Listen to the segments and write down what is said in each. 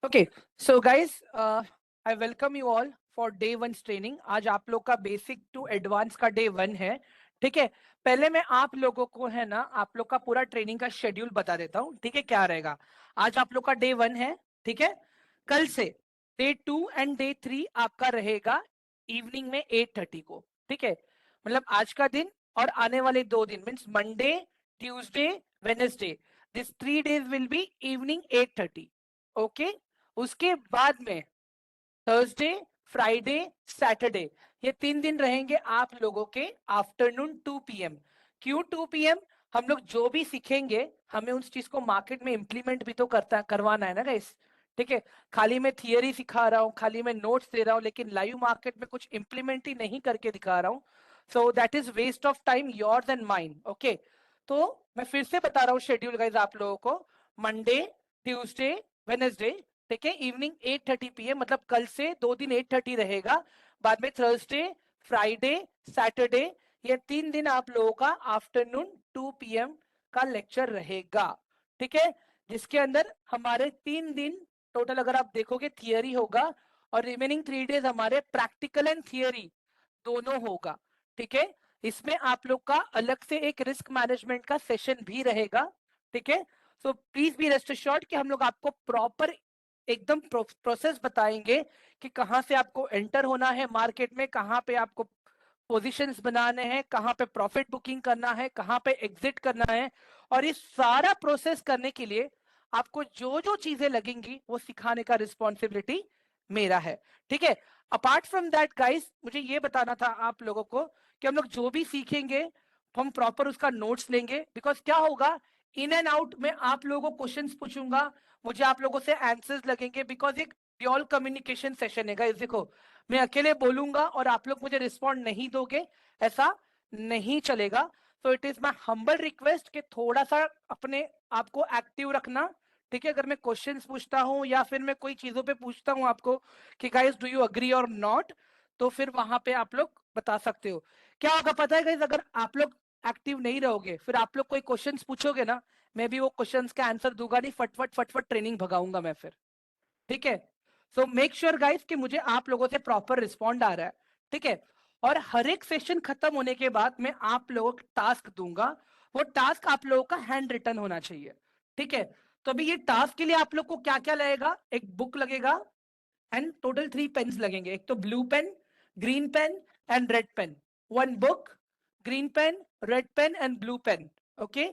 Okay so guys I welcome you all for day one training. आज आप लोग का बेसिक टू एडवांस का डे वन है। ठीक है, पहले मैं आप लोगों को है ना आप लोग का पूरा ट्रेनिंग का शेड्यूल बता देता हूँ। ठीक है, क्या रहेगा। आज आप लोग का डे वन है। ठीक है, कल से day two and day three आपका रहेगा इवनिंग में 8:30 को। ठीक है, मतलब आज का दिन और आने वाले 2 दिन means Monday, Tuesday, Wednesday, this 3 days will be evening 8:30। Okay, उसके बाद में थर्सडे, फ्राइडे, सैटरडे, ये 3 दिन रहेंगे आप लोगों के आफ्टरनून 2 PM। क्यों 2 PM? हम लोग जो भी सीखेंगे हमें उस चीज को मार्केट में इंप्लीमेंट भी तो करवाना है ना गाइस। ठीक है, खाली मैं थियरी सिखा रहा हूँ, खाली मैं नोट्स दे रहा हूँ, लेकिन लाइव मार्केट में कुछ इंप्लीमेंट ही नहीं करके दिखा रहा हूँ। So that is waste of time yours and mind. Okay, तो मैं फिर से बता रहा हूँ शेड्यूल गाइस आप लोगों को। मंडे, ट्यूसडे, वेनेसडे, ठीक है, इवनिंग 8:30 PM, मतलब कल से 2 दिन 8:30 रहेगा। बाद में थर्सडे, फ्राइडे, सैटरडे, ये 3 दिन आप लोगों का आफ्टरनून 2 PM का लेक्चर रहेगा। ठीक है, जिसके अंदर हमारे 3 दिन टोटल अगर आप देखोगे थियरी होगा और रिमेनिंग 3 days हमारे प्रैक्टिकल एंड थियरी दोनों होगा। ठीक है, इसमें आप लोग का अलग से एक रिस्क मैनेजमेंट का सेशन भी रहेगा। ठीक है, so please be rest assured कि हम लोग आपको प्रॉपर एकदम प्रोसेस बताएंगे कि कहां से आपको एंटर होना है मार्केट में, कहां पे आपको पोजीशंस बनाने हैं, कहां पे प्रॉफिट बुकिंग करना है, कहां पे एग्जिट करना है। और इस सारा प्रोसेस करने के लिए आपको जो जो चीजें लगेंगी वो सिखाने का रिस्पॉन्सिबिलिटी मेरा है। ठीक है, अपार्ट फ्रॉम दैट गाइस, मुझे ये बताना था आप लोगों को कि हम लोग जो भी सीखेंगे हम प्रॉपर उसका नोट्स लेंगे। बिकॉज क्या होगा, इन एंड आउट में आप लोगों को क्वेश्चंस पूछूंगा, मुझे आप लोगों से आंसर्स लगेंगे। बिकॉज एक ड्यूअल कम्युनिकेशन सेशन है गाइस। देखो, मैं अकेले बोलूंगा और आप लोग मुझे रिस्पॉन्ड नहीं दोगे, ऐसा नहीं चलेगा। तो it is my humble request कि थोड़ा सा अपने आप को एक्टिव रखना। ठीक है, अगर मैं क्वेश्चंस पूछता हूँ या फिर मैं कोई चीजों पे पूछता हूँ आपको कि गाइस डू यू अग्री और नॉट, तो फिर वहां पे आप लोग बता सकते हो। क्या होगा पता है गाइस, अगर आप लोग एक्टिव नहीं रहोगे फिर आप लोग कोई क्वेश्चंस पूछोगे ना, मैं भी वो क्वेश्चंस का आंसर दूंगा नहीं, फटफट फटफट ट्रेनिंग भगाऊंगा मैं फिर। ठीक है, सो मेक श्योर गाइस कि मुझे आप लोगों से प्रॉपर रिस्पॉन्ड आ रहा है। ठीक है, और हर एक सेशन खत्म होने के बाद मैं आप लोगों को टास्क दूंगा, वो टास्क आप लोगों का हैंड रिटन होना चाहिए। ठीक है, तो अभी ये टास्क के लिए आप लोग को क्या क्या लगेगा, एक बुक लगेगा एंड टोटल 3 पेन्स लगेंगे। एक तो blue pen, green pen and red pen. One book, green pen, red pen and blue pen. Okay,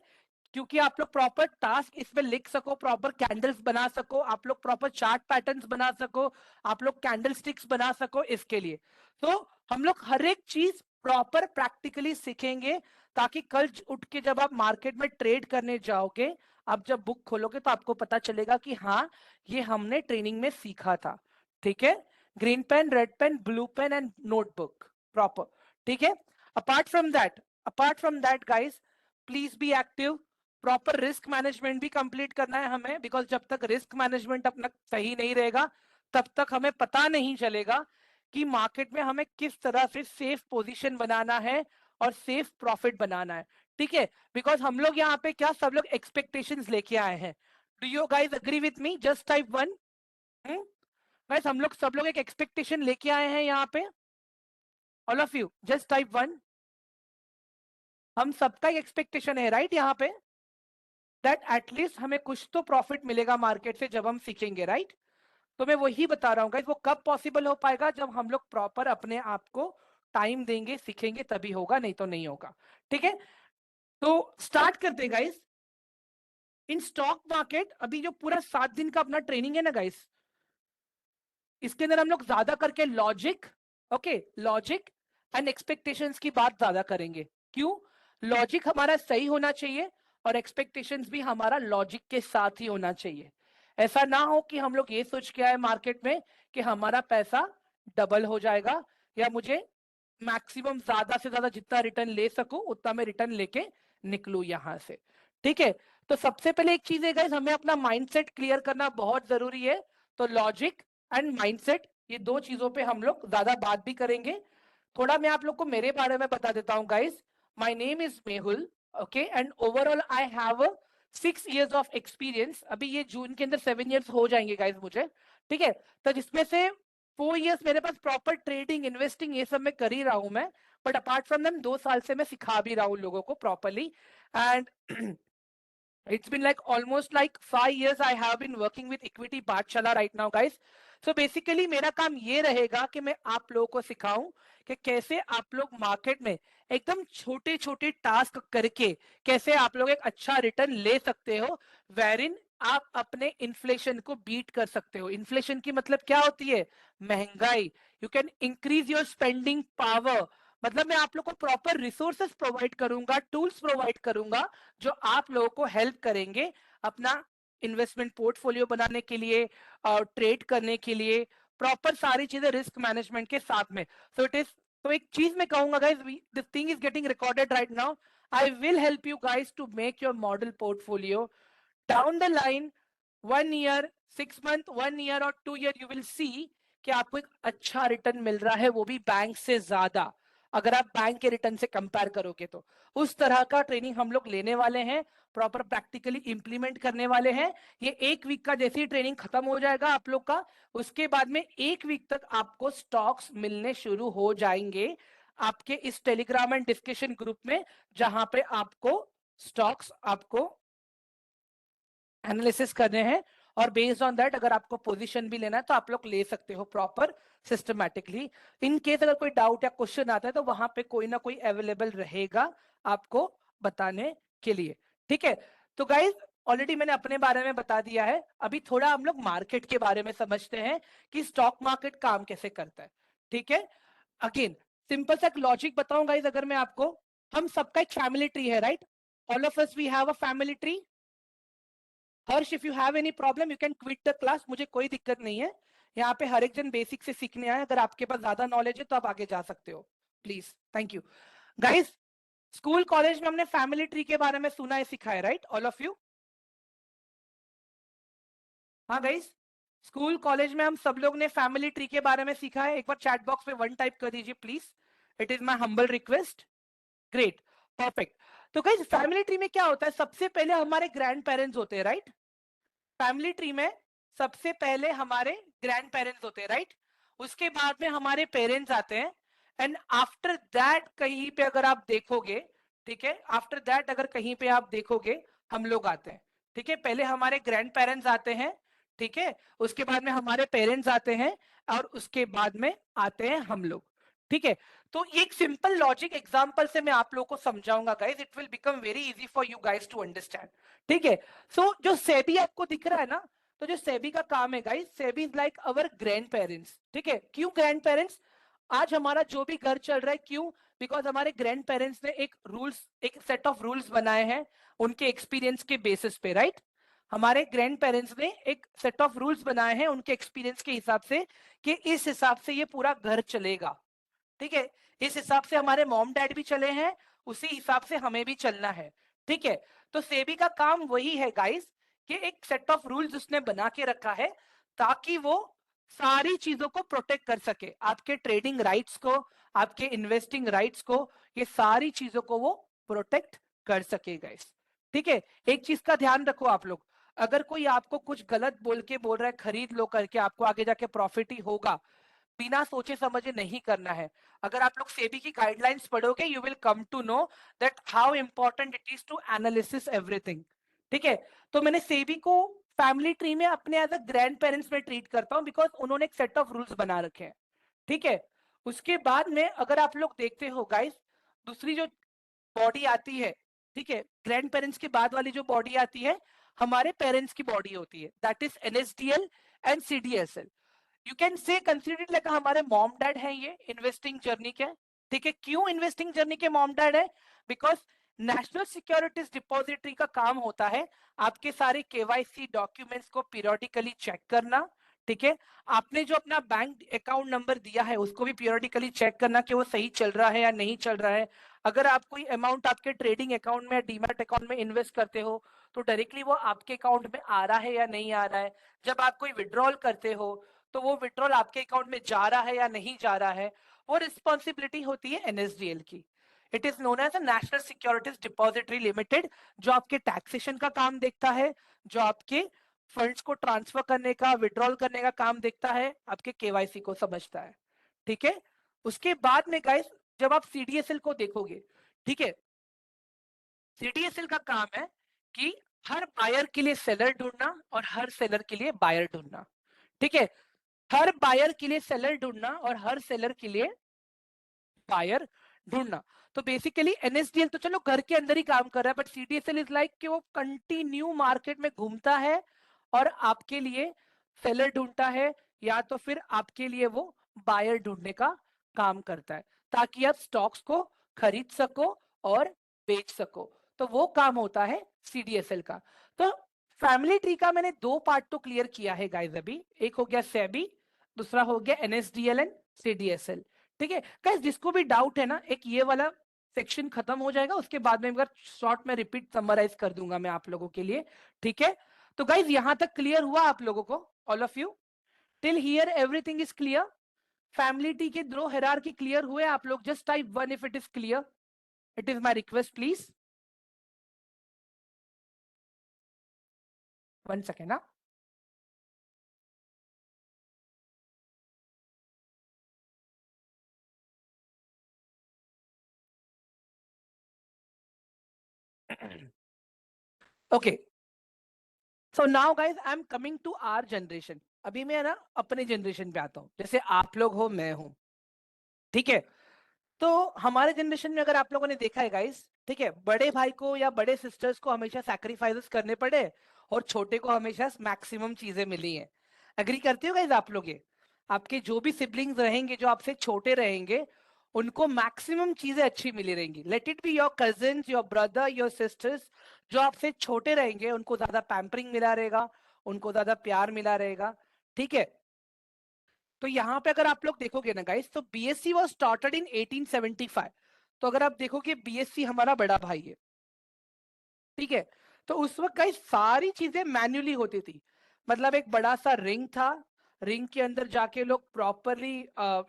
क्योंकि आप लोग प्रॉपर टास्क इसमें लिख सको, प्रॉपर कैंडल्स बना सको, आप लोग प्रॉपर चार्ट पैटर्न्स बना सको, आप लोग कैंडल स्टिक्स बना सको, इसके लिए तो हम लोग हर एक चीज प्रॉपर प्रैक्टिकली सीखेंगे, ताकि कल उठ के जब आप मार्केट में ट्रेड करने जाओगे, आप जब बुक खोलोगे तो आपको पता चलेगा कि हाँ, ये हमने ट्रेनिंग में सीखा था। ठीक है, green pen, red pen, blue pen and notebook proper. ठीक है, apart from that apart from that guys, please be active. Proper risk management भी कंप्लीट करना है हमें, बिकॉज जब तक रिस्क मैनेजमेंट अपना सही नहीं रहेगा तब तक हमें पता नहीं चलेगा कि मार्केट में हमें किस तरह से सेफ पोजीशन बनाना है और सेफ प्रॉफिट बनाना है। ठीक है, बिकॉज हम लोग यहाँ पे क्या सब लोग एक्सपेक्टेशंस लेके आए हैं। Do you guys agree with me? Just type one. Guys, हम लोग सब लोग एक एक्सपेक्टेशन लेके आए हैं यहाँ पे। All of you just type one. हम सबका एक्सपेक्टेशन है राइट यहाँ पे, दैट एटलीस्ट हमें कुछ तो प्रॉफिट मिलेगा मार्केट से जब हम सीखेंगे, राइट? तो मैं वही बता रहा हूँ गाइस, वो कब पॉसिबल हो पाएगा, जब हम लोग प्रॉपर अपने आप को टाइम देंगे, सीखेंगे, तभी होगा, नहीं तो नहीं होगा। ठीक है, तो स्टार्ट करते हैं गाइस। इन स्टॉक मार्केट अभी जो पूरा 7 दिन का अपना ट्रेनिंग है ना गाइस, इसके अंदर हम लोग ज्यादा करके logic, okay, logic and expectations की बात ज्यादा करेंगे। क्यों? लॉजिक हमारा सही होना चाहिए और एक्सपेक्टेशंस भी हमारा लॉजिक के साथ ही होना चाहिए। ऐसा ना हो कि हम लोग ये सोच के आए मार्केट में कि हमारा पैसा डबल हो जाएगा, या मुझे मैक्सिमम ज्यादा से ज्यादा जितना रिटर्न ले सकूं उतना मैं रिटर्न लेके निकलूं यहां से। ठीक है, तो सबसे पहले एक चीज है गाइस, हमें अपना माइंडसेट क्लियर करना बहुत जरूरी है। तो लॉजिक एंड माइंडसेट, ये दो चीजों पे हम लोग ज्यादा बात भी करेंगे। थोड़ा मैं आप लोग को मेरे बारे में बता देता हूँ guys. My name is Mehul, okay, and overall I have 6 years of experience, अभी ये जून के अंदर 7 years हो जाएंगे गाइस मुझे, ठीक है। तो जिसमें से 4 years मेरे पास प्रॉपर ट्रेडिंग इन्वेस्टिंग ये सब मैं कर ही रहा हूं मैं, बट अपार्ट फ्रॉम देम 2 साल से मैं सिखा भी रहा हूँ लोगों को properly. And it's been like almost like 5 years I have been working with equity पाठशाला right now guys. So basically मेरा काम ये रहेगा कि मैं आप लोगों को सिखाऊं कि कैसे आप लोग मार्केट में एकदम छोटे छोटे टास्क करके कैसे आप लोग एक अच्छा रिटर्न ले सकते हो, वेरिन आप अपने इन्फ्लेशन को बीट कर सकते हो। इन्फ्लेशन की मतलब क्या होती है? महंगाई। You can increase your spending power, मतलब मैं आप लोग को प्रॉपर रिसोर्सेस प्रोवाइड करूंगा, टूल्स प्रोवाइड करूंगा जो आप लोगों को हेल्प करेंगे अपना इन्वेस्टमेंट पोर्टफोलियो बनाने के लिए और ट्रेड करने के लिए, प्रॉपर सारी चीजें रिस्क मैनेजमेंट के साथ में। सो इट इज, तो एक चीज मैं कहूंगा guys, this thing is getting recorded right now. I will help you guys to make your model portfolio down the line, 1 year, 6 month, 1 year और 2 year, यू विल सी कि आपको एक अच्छा रिटर्न मिल रहा है, वो भी बैंक से ज्यादा। अगर आप बैंक के रिटर्न से कंपेयर करोगे तो उस तरह का ट्रेनिंग हम लोग लेने वाले हैं, प्रॉपर प्रैक्टिकली इंप्लीमेंट करने वाले हैं। ये 1 वीक का जैसे ही ट्रेनिंग खत्म हो जाएगा आप लोग का, उसके बाद में 1 वीक तक आपको स्टॉक्स मिलने शुरू हो जाएंगे आपके इस टेलीग्राम एंड डिस्कशन ग्रुप में, जहां पे आपको स्टॉक्स आपको एनालिसिस करने हैं। और बेस्ड ऑन दैट अगर आपको पोजीशन भी लेना है तो आप लोग ले सकते हो प्रॉपर सिस्टमैटिकली। इन केस अगर कोई डाउट या क्वेश्चन आता है तो वहां पे कोई ना कोई अवेलेबल रहेगा आपको बताने के लिए, ठीक है। तो गाइज ऑलरेडी मैंने अपने बारे में बता दिया है, अभी थोड़ा हम लोग मार्केट के बारे में समझते हैं कि स्टॉक मार्केट काम कैसे करता है, ठीक है। अगेन सिंपल सा लॉजिक बताऊं गाइज अगर मैं आपको, हम सबका एक फैमिली ट्री है, right? All of us we have a family tree. Harsh, if you have any problem you can quit the class, मुझे कोई दिक्कत नहीं है। यहाँ पे हर एक जन बेसिक से सीखने आए, अगर आपके पास ज्यादा नॉलेज है तो आप आगे जा सकते हो please, thank you. Guys school college में हमने फैमिली ट्री के बारे में सुना है, सिखा है, राइट? All of you. हाँ गाइस, स्कूल कॉलेज में हम सब लोग ने फैमिली ट्री के बारे में सीखा है। एक बार चैट बॉक्स में 1 टाइप कर दीजिए please, it is my humble request. Great, perfect. तो गाइस फैमिली ट्री में क्या होता है, सबसे पहले हमारे ग्रैंड पेरेंट्स होते हैं, राइट? फैमिली ट्री में सबसे पहले हमारे ग्रैंड पेरेंट्स होते हैं, राइट? उसके बाद में हमारे पेरेंट्स आते हैं, एंड आफ्टर दैट कहीं पे अगर आप देखोगे, ठीक है, आफ्टर दैट अगर कहीं पे आप देखोगे हम लोग आते हैं, ठीक है। पहले हमारे ग्रैंड पेरेंट्स आते हैं, ठीक है, उसके बाद में हमारे पेरेंट्स आते हैं, और उसके बाद में आते हैं हम लोग, ठीक है। तो एक सिंपल लॉजिक एग्जांपल से मैं आप लोगों को समझाऊंगा guys, it will become very easy for you guys to understand, ठीक है। सो जो सेबी आपको दिख रहा है ना, तो जो सेबी का काम है guys, SEBI is like our grand parents, ठीक है। क्यों ग्रैंड पेरेंट्स? आज हमारा जो भी घर चल रहा है, क्यों? बिकॉज हमारे ग्रैंड पेरेंट्स ने एक रूल्स, एक सेट ऑफ रूल्स बनाए हैं उनके एक्सपीरियंस के बेसिस पे, राइट? हमारे ग्रैंड पेरेंट्स ने एक सेट ऑफ रूल्स बनाए हैं उनके एक्सपीरियंस के हिसाब से, कि इस हिसाब से ये पूरा घर चलेगा, ठीक है। इस हिसाब से हमारे मॉम डैड भी चले हैं, उसी हिसाब से हमें भी चलना है, ठीक है। तो सेबी का काम वही है गाइस, कि एक सेट ऑफ रूल्स उसने बना के रखा है ताकि वो सारी चीजों को प्रोटेक्ट कर सके, आपके ट्रेडिंग राइट्स को, आपके इन्वेस्टिंग राइट्स को, ये सारी चीजों को वो प्रोटेक्ट कर सके गाइस, ठीक है। एक चीज का ध्यान रखो आप लोग, अगर कोई आपको कुछ गलत बोल के बोल रहा है खरीद लो करके, आपको आगे जाके प्रॉफिट ही होगा, बिना सोचे समझे नहीं करना है। अगर आप लोग सेबी की गाइडलाइंस पढ़ोगे, you will come to know that how important it is to analysis everything, ठीक है। तो मैंने सेबी को फैमिली ट्री में अपने एज अ ग्रैंड पेरेंट्स में ट्रीट करता हूं, बिकॉज उन्होंने एक सेट ऑफ रूल्स बना रखे हैं, ठीक है। उसके बाद में अगर आप लोग देखते हो गाइस, दूसरी जो बॉडी आती है, ठीक है, ग्रैंड पेरेंट्स के बाद वाली जो बॉडी आती है, हमारे पेरेंट्स की बॉडी होती है, that is NSDL and CDSL. You can say consider it like हमारे मॉम डैड हैं ये इन्वेस्टिंग जर्नी के, ठीक है। क्यों इन्वेस्टिंग जर्नी के मॉम डैड है? बिकॉज नेशनल सिक्योरिटीज डिपॉजिटरी का काम होता है आपके सारे केवाईसी डॉक्यूमेंट्स को पीरियोडिकली चेक करना, ठीक है। आपने जो अपना बैंक अकाउंट नंबर दिया है उसको भी पीरियोडिकली चेक करना कि वो सही चल रहा है या नहीं चल रहा है। अगर आप कोई अमाउंट आपके ट्रेडिंग अकाउंट में, डीमैट अकाउंट में इन्वेस्ट करते हो, तो डायरेक्टली वो आपके अकाउंट में आ रहा है या नहीं आ रहा है। जब आप कोई विड्रॉल करते हो तो वो विड्रॉल आपके अकाउंट में जा रहा है या नहीं जा रहा है, वो रिस्पॉन्सिबिलिटी होती है एनएसडीएल की। It is known as a national securities depository limited, जो आपके टैक्सेशन का काम देखता है, जो आपके फंड्स को ट्रांसफर करने का, विड्रॉल करने का काम देखता है, आपके केवाईसी को समझता है। ठीक है, उसके बाद में गाइस जब आप सीडीएसएल को देखोगे, ठीक है, सीडीएसएल का काम है कि हर बायर के लिए सेलर ढूंढना और हर सेलर के लिए बायर ढूंढना। ठीक है, हर बायर के लिए सेलर ढूंढना और हर सेलर के लिए बायर ढूंढना। तो बेसिकली एनएसडीएल तो चलो घर के अंदर ही काम कर रहा है, बट सीडीएसएल इज लाइक कि वो कंटिन्यू मार्केट में घूमता है और आपके लिए सेलर ढूंढता है, या तो फिर आपके लिए वो बायर ढूंढने का काम करता है, ताकि आप स्टॉक्स को खरीद सको और बेच सको। तो वो काम होता है सीडीएसएल का। तो फैमिली ट्री का मैंने दो पार्ट तो क्लियर किया है गाइस अभी, एक हो गया सेबी, दूसरा हो गया एनएसडीएल एंड सीडीएसएल। ठीक है गाइस, जिसको भी डाउट है ना, एक ये वाला सेक्शन खत्म हो जाएगा, उसके बाद में शॉर्ट में रिपीट समराइज कर दूंगा मैं आप लोगों के लिए। ठीक है, तो गाइस यहां तक क्लियर हुआ आप लोगों को, all of you? Till here everything is clear? Family tree के दो हायरार्की क्लियर हुए आप लोग? Just type 1 if it is clear, it is my request please. 1 second ना। Okay, so now guys I am coming to our generation. अभी मैं ना अपने जनरेशन पे आता हूँ, जैसे आप लोग हो, मैं हूं। ठीक है, तो हमारे जनरेशन में अगर आप लोगों ने देखा है गाइस, ठीक है, बड़े भाई को या बड़े सिस्टर्स को हमेशा सैक्रिफाइसेस करने पड़े और छोटे को हमेशा मैक्सिमम चीजें मिली हैं। एग्री करते हो गाइस आप लोग? ये आपके जो भी सिबलिंग्स रहेंगे, जो आपसे छोटे रहेंगे, उनको मैक्सिमम चीजें अच्छी मिली रहेंगी। Let it be your cousins, your brother, your sisters, जो आपसे छोटे रहेंगे उनको ज्यादा पैम्परिंग मिला रहेगा, उनको ज्यादा प्यार मिला रहेगा। ठीक है, तो यहाँ पे अगर आप लोग देखोगे ना गाइस, तो बीएससी वाज स्टार्टेड इन 1875। तो अगर आप देखोगे बीएससी हमारा बड़ा भाई है। ठीक है, तो उस वक्त गाइस सारी चीजें मैन्युअली होती थी। मतलब एक बड़ा सा रिंग था, रिंग के अंदर जाके लोग प्रॉपरली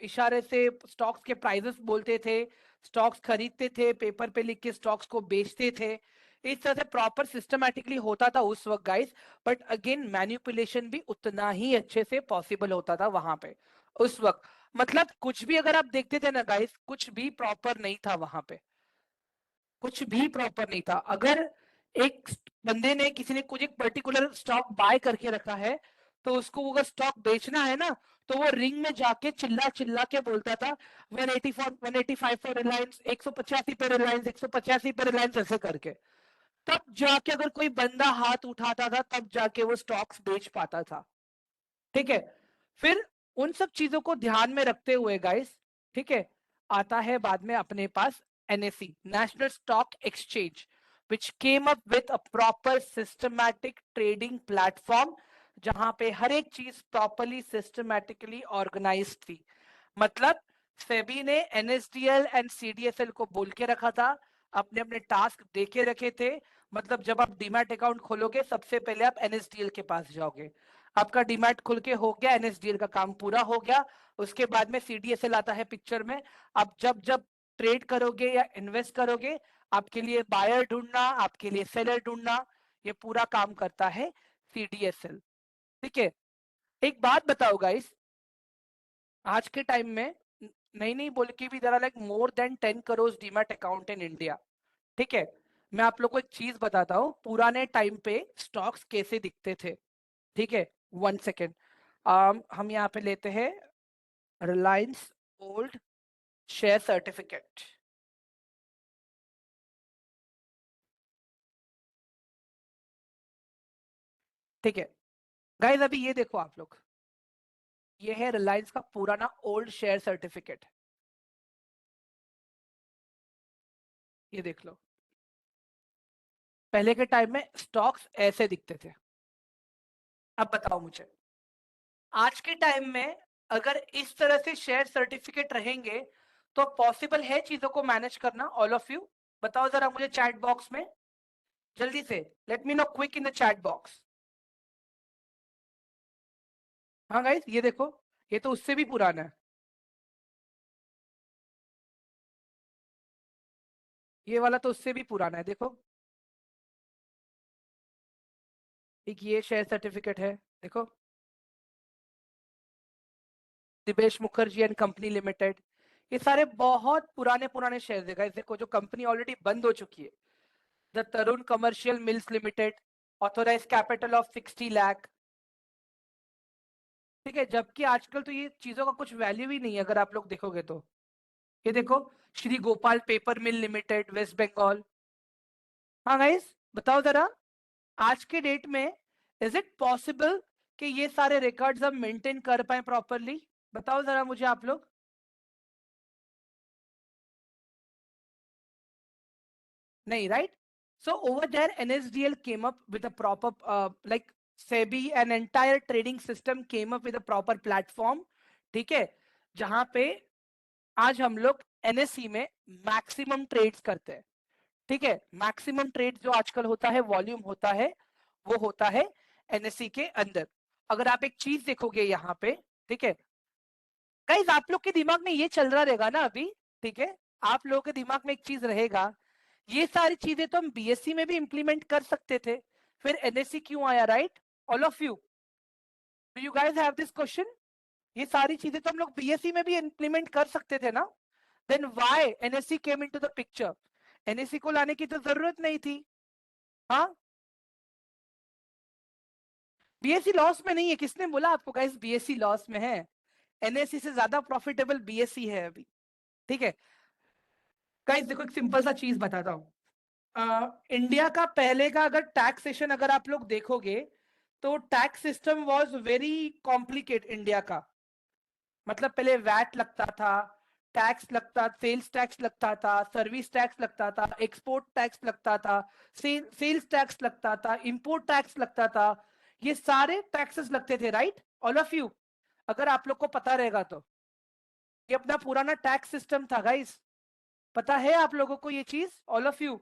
इशारे से स्टॉक्स के प्राइसेस बोलते थे, स्टॉक्स खरीदते थे, पेपर पे लिख के स्टॉक्स को बेचते थे। इस तरह से प्रॉपर सिस्टमैटिकली होता था उस वक्त गाइस। बट अगेन मैन्युपुलेशन भी उतना ही अच्छे से पॉसिबल होता था वहां पे उस वक्त। मतलब कुछ भी अगर आप देखते थे ना गाइस, कुछ भी प्रॉपर नहीं था वहां पे, कुछ भी प्रॉपर नहीं था। अगर एक बंदे ने, किसी ने कुछ एक पर्टिकुलर स्टॉक बाय करके रखा है, तो उसको अगर स्टॉक बेचना है ना, तो वो रिंग में जाके चिल्ला चिल्ला के बोलता था 184 185 फॉर रिलायंस, 185 पे रिलायंस, 185 पे रिलायंस, ऐसे करके। तब जाके अगर कोई बंदा हाथ उठाता था, तब जाके वो स्टॉक्स बेच पाता था। ठीक है, फिर उन सब चीजों को ध्यान में रखते हुए गाइस, ठीक है, आता है बाद में अपने पास NSE, national stock exchange, which came up with a proper systematic trading platform, जहां पे हर एक चीज प्रॉपरली सिस्टमैटिकली ऑर्गेनाइज थी। मतलब सेबी ने एनएसडीएल एंड सीडीएसएल को बोल के रखा था, अपने अपने टास्क दे के रखे थे। मतलब जब आप डीमैट अकाउंट खोलोगे, सबसे पहले आप एनएसडीएल के पास जाओगे, आपका डीमैट खुल के हो गया, एनएसडीएल का काम पूरा हो गया, उसके बाद में सीडीएसएल आता है पिक्चर में। अब जब जब ट्रेड करोगे या इन्वेस्ट करोगे, आपके लिए बायर ढूंढना, आपके लिए सेलर ढूंढना, ये पूरा काम करता है सीडीएसएल। ठीक है, एक बात बताओ गाइस, आज के टाइम में नहीं नहीं बोल के भी जरा like more than 10 crore demat account in India. ठीक है, मैं आप लोग को एक चीज बताता हूँ, पुराने टाइम पे स्टॉक्स कैसे दिखते थे। ठीक है, 1 सेकेंड, हम यहाँ पे लेते हैं रिलायंस ओल्ड शेयर सर्टिफिकेट। ठीक है गाइस, अभी ये देखो आप लोग, ये है रिलायंस का पुराना ओल्ड शेयर सर्टिफिकेट, ये देख लो। पहले के टाइम में स्टॉक्स ऐसे दिखते थे। अब बताओ मुझे, आज के टाइम में अगर इस तरह से शेयर सर्टिफिकेट रहेंगे, तो पॉसिबल है चीजों को मैनेज करना? ऑल ऑफ यू बताओ जरा मुझे चैट बॉक्स में, जल्दी से, let me know quick in the chat box. हाँ गाइस, ये देखो, ये तो उससे भी पुराना है। ये वाला तो उससे भी पुराना है, देखो। एक ये शेयर सर्टिफिकेट है, देखो, Divesh Mukherjee and company limited. ये सारे बहुत पुराने पुराने शेयर है गाइस, देखो, जो कंपनी ऑलरेडी बंद हो चुकी है। The Tarun commercial mills limited, authorize capital of 60 lakh. ठीक है, जबकि आजकल तो ये चीजों का कुछ वैल्यू ही नहीं है अगर आप लोग देखोगे तो। ये देखो, Shri Gopal paper mill limited, waste Bengal. हाँ गाइस, बताओ जरा, आज के डेट में इज इट पॉसिबल कि ये सारे रिकॉर्ड्स हम मेंटेन कर पाए प्रॉपरली? बताओ जरा मुझे आप लोग। नहीं, right? So over there, NSDL came up with a proper, like SEBI, an entire trading system came up with a proper platform, ठीक है, जहां पे आज हम लोग NSE में मैक्सिमम ट्रेड्स करते हैं। ठीक है, मैक्सिमम ट्रेड जो आजकल होता है, वॉल्यूम होता है, वो होता है NSE के अंदर। अगर आप एक चीज देखोगे यहाँ पे, ठीक है गाइस, आप लोग के दिमाग में ये चल रहा रहेगा ना अभी, ठीक है, आप लोगों के दिमाग में एक चीज रहेगा, ये सारी चीजें तो हम BSc में भी इंप्लीमेंट कर सकते थे, फिर NSE क्यों आया? Right? All of you, do you guys have this question? ये सारी चीजें तो हम लोग BSc में भी इंप्लीमेंट कर सकते थे ना, then why NSE came into the picture? NSE को लाने की तो जरूरत नहीं थी। हाँ, BSc लॉस में नहीं है, किसने बोला आपको गाइस BSc लॉस में है? NSE से ज्यादा प्रॉफिटेबल BSc है अभी। ठीक है गाइस, देखो, एक सिंपल सा चीज बताता हूँ। इंडिया का पहले का अगर टैक्सेशन अगर आप लोग देखोगे, तो tax system was very complicate India का। मतलब पहले वैट लगता था, टैक्स लगता, सेल्स टैक्स लगता था, सर्विस टैक्स लगता था, एक्सपोर्ट टैक्स लगता था, सेल्स टैक्स लगता था, इंपोर्ट टैक्स लगता था। ये सारे टैक्सेस लगते थे, राइट? ऑल ऑफ यू, अगर आप लोग को पता रहेगा तो, ये अपना पुराना टैक्स सिस्टम था गाइस। पता है आप लोगों को ये चीज? All of you,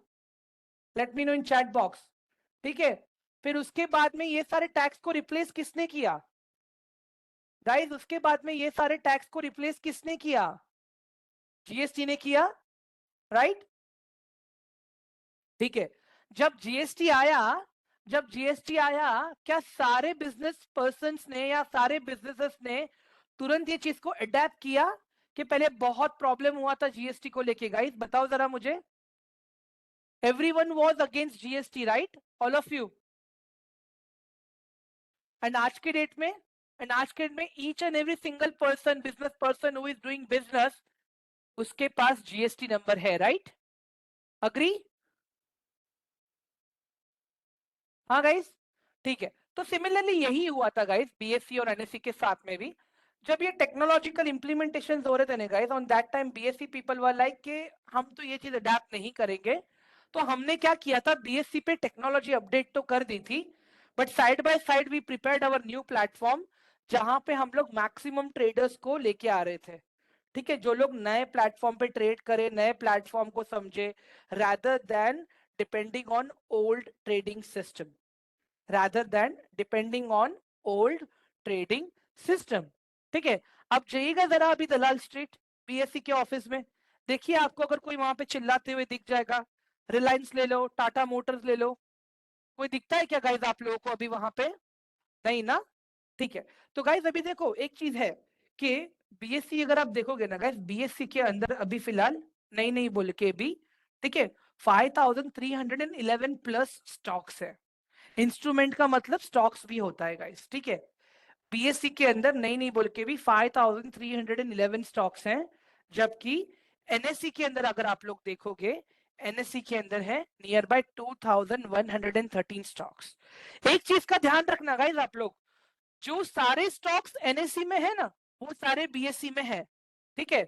let me know in chat box. ठीक है, फिर उसके बाद में ये सारे टैक्स को रिप्लेस किसने किया गाइस? उसके बाद में ये सारे टैक्स को रिप्लेस किसने किया? GST ने किया, राइट? ठीक है, जब GST आया, जब GST आया, क्या सारे बिजनेस पर्सन ने या सारे बिजनेसेस ने तुरंत ये चीज को अडेप्ट किया कि पहले बहुत प्रॉब्लम हुआ था GST को लेके? गाइस बताओ जरा मुझे। Everyone was against GST, right? All of you. And आज के डेट में, एंड आज के डेट में each and every single person, business person who is doing business, उसके पास GST नंबर है, राइट? अग्री? हाँ गाइस, ठीक है, तो सिमिलरली यही हुआ था गाइस BSc और NSE के साथ में भी। जब ये टेक्नोलॉजिकल इंप्लीमेंटेशन हो रहे थे ना guys, on that time BSc people were like के हम तो ये चीज अडेप्ट नहीं करेंगे। तो हमने क्या किया था, BSc पे टेक्नोलॉजी अपडेट तो कर दी थी, but side by side we prepared our new platform, जहां पे हम लोग मैक्सिमम ट्रेडर्स को लेके आ रहे थे। ठीक है, जो लोग नए प्लेटफॉर्म पे ट्रेड करे, नए प्लेटफॉर्म को समझे, rather than depending on old trading system, rather than depending on old trading system। ठीक है, अब जाइएगा जरा अभी दलाल स्ट्रीट BSc के ऑफिस में, देखिए आपको अगर कोई वहां पे चिल्लाते हुए दिख जाएगा, रिलायंस ले लो, टाटा मोटर्स ले लो, कोई दिखता है क्या गाइज आप लोगों को अभी वहां पे? नहीं ना? ठीक है, तो गाइज अभी देखो एक चीज है कि BSc अगर आप देखोगे ना गाइज, BSc के अंदर अभी फिलहाल नहीं नहीं बोल के भी, ठीक है, 5311 प्लस स्टॉक्स है। इंस्ट्रूमेंट का मतलब स्टॉक्स भी होता है गाइस, ठीक है। BSc के अंदर नहीं नहीं बोल के भी 5311 स्टॉक्स हैं, जबकि NSE के अंदर अगर आप लोग देखोगे, NSE के अंदर है नियर बाय 2113 स्टॉक्स। एक चीज का ध्यान रखना गाइस आप लोग, जो सारे स्टॉक्स NSE में है ना, वो सारे BSc में है। ठीक है,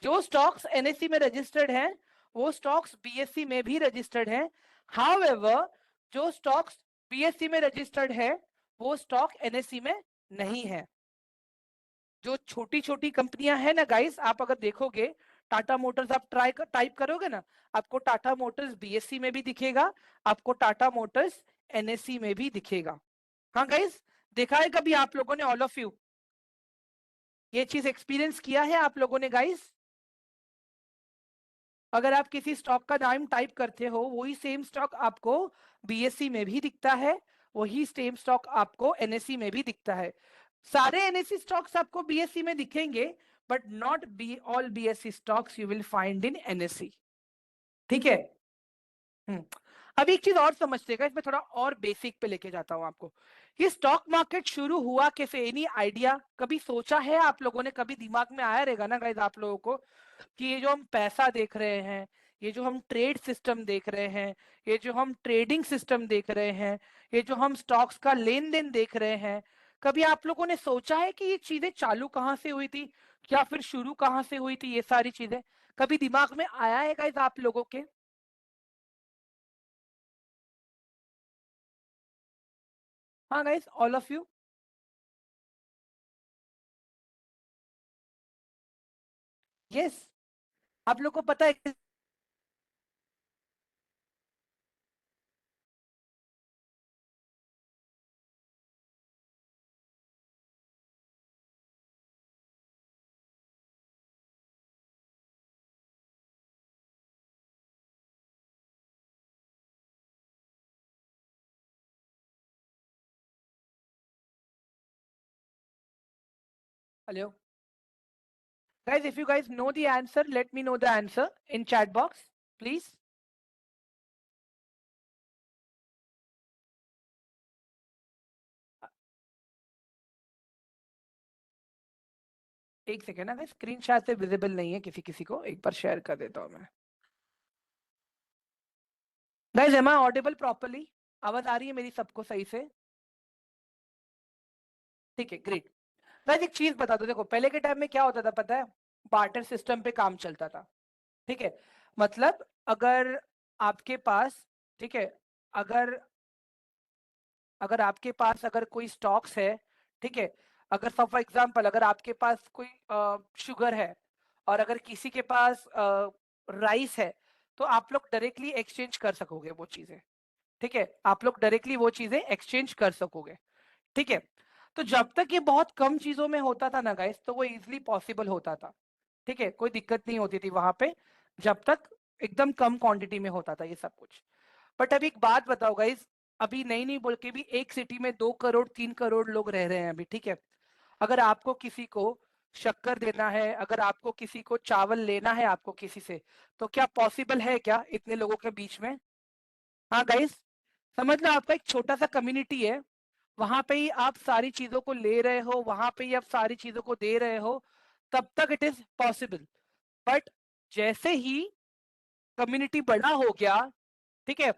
जो स्टॉक्स NSE में रजिस्टर्ड हैं, वो स्टॉक्स BSc में भी रजिस्टर्ड हैं। हाउएवर, जो स्टॉक्स BSc में रजिस्टर्ड है, वो स्टॉक NSE में नहीं है। जो छोटी छोटी कंपनियां हैं ना गाइस, आप अगर देखोगे, टाटा मोटर्स आप टाइप करोगे ना, आपको टाटा मोटर्स BSc में भी दिखेगा, आपको टाटा मोटर्स NSE में भी दिखेगा। हाँ गाइस, देखा है कभी आप लोगों ने? ऑल ऑफ यू, ये चीज एक्सपीरियंस किया है आप लोगों ने गाइस? अगर आप किसी स्टॉक का नाम टाइप करते हो, वही सेम स्टॉक आपको बीएससी में भी दिखता है, वही सेम स्टॉक आपको एनएससी में भी दिखता है। सारे एनएससी स्टॉक्स आपको बीएससी में दिखेंगे, but not be all BSc stocks you will find in NSC. ठीक है। हम्म। अब एक चीज और समझते हैं, इसमें थोड़ा और बेसिक पे लेके जाता हूं आपको। ये स्टॉक मार्केट शुरू हुआ कैसे, एनी आइडिया? कभी सोचा है आप लोगों ने, कभी दिमाग में आया रहेगा ना गाइस आप लोगों को, कि ये जो हम पैसा देख रहे हैं, ये जो हम ट्रेड सिस्टम देख रहे हैं, ये जो हम ट्रेडिंग सिस्टम देख रहे हैं, ये जो हम स्टॉक्स का लेन देन देख रहे हैं, कभी आप लोगों ने सोचा है कि ये चीजें चालू कहाँ से हुई थी, या फिर शुरू कहाँ से हुई थी, ये सारी चीजें कभी दिमाग में आया है गाइस आप लोगों के? हाँ guys, all of you. Yes. आप लोग को पता है? Hello guys, if you guys know the answer, let me know the answer in chat box please. एक सेकेंड ना, स्क्रीन शायद से विजिबल नहीं है किसी किसी को, एक बार शेयर कर देता हूँ मैं। Guys, am I audible properly? आवाज आ रही है मेरी सबको सही से? ठीक है, ग्रेट। गाइस एक चीज बता दो, देखो पहले के टाइम में क्या होता था पता है? बार्टर सिस्टम पे काम चलता था। ठीक है। मतलब अगर आपके पास, ठीक है, अगर अगर आपके पास अगर कोई स्टॉक्स है, ठीक है, अगर फॉर एग्जांपल अगर आपके पास कोई शुगर है, और अगर किसी के पास राइस है, तो आप लोग डायरेक्टली एक्सचेंज कर सकोगे वो चीजें। ठीक है, आप लोग डायरेक्टली वो चीजें एक्सचेंज कर सकोगे। ठीक है। तो जब तक ये बहुत कम चीजों में होता था ना गाइस, तो वो इजिली पॉसिबल होता था। ठीक है, कोई दिक्कत नहीं होती थी वहां पे, जब तक एकदम कम क्वांटिटी में होता था ये सब कुछ। बट अब एक बात बताओ गाइस, अभी नहीं नहीं बोल के भी एक सिटी में 2 करोड़ 3 करोड़ लोग रह रहे हैं अभी। ठीक है। अगर आपको किसी को शक्कर देना है, अगर आपको किसी को चावल लेना है आपको किसी से, तो क्या पॉसिबल है क्या इतने लोगों के बीच में? हाँ गाइस, समझ लो आपका एक छोटा सा कम्युनिटी है, वहां पे ही आप सारी चीजों को ले रहे हो, वहां पे ही आप सारी चीजों को दे रहे हो, तब तक इट इज पॉसिबल। बट जैसे ही कम्युनिटी बड़ा हो गया, ठीक है,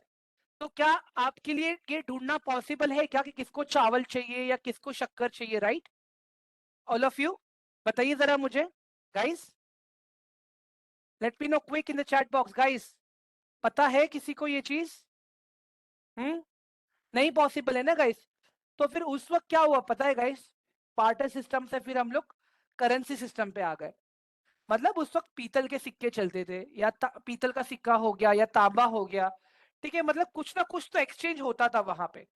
तो क्या आपके लिए ये ढूंढना पॉसिबल है क्या कि किसको चावल चाहिए या किसको शक्कर चाहिए? राइट? ऑल ऑफ यू बताइए जरा मुझे guys, let me know quick in the chat box guys. पता है किसी को ये चीज? हम्म। नहीं पॉसिबल है ना गाइस? तो फिर उस वक्त क्या हुआ पता है गाइस? पार्टर सिस्टम से फिर हम लोग करेंसी सिस्टम पे आ गए। मतलब उस वक्त पीतल के सिक्के चलते थे, या पीतल का सिक्का हो गया या तांबा हो गया। ठीक है, मतलब कुछ ना कुछ तो एक्सचेंज होता था वहां पे।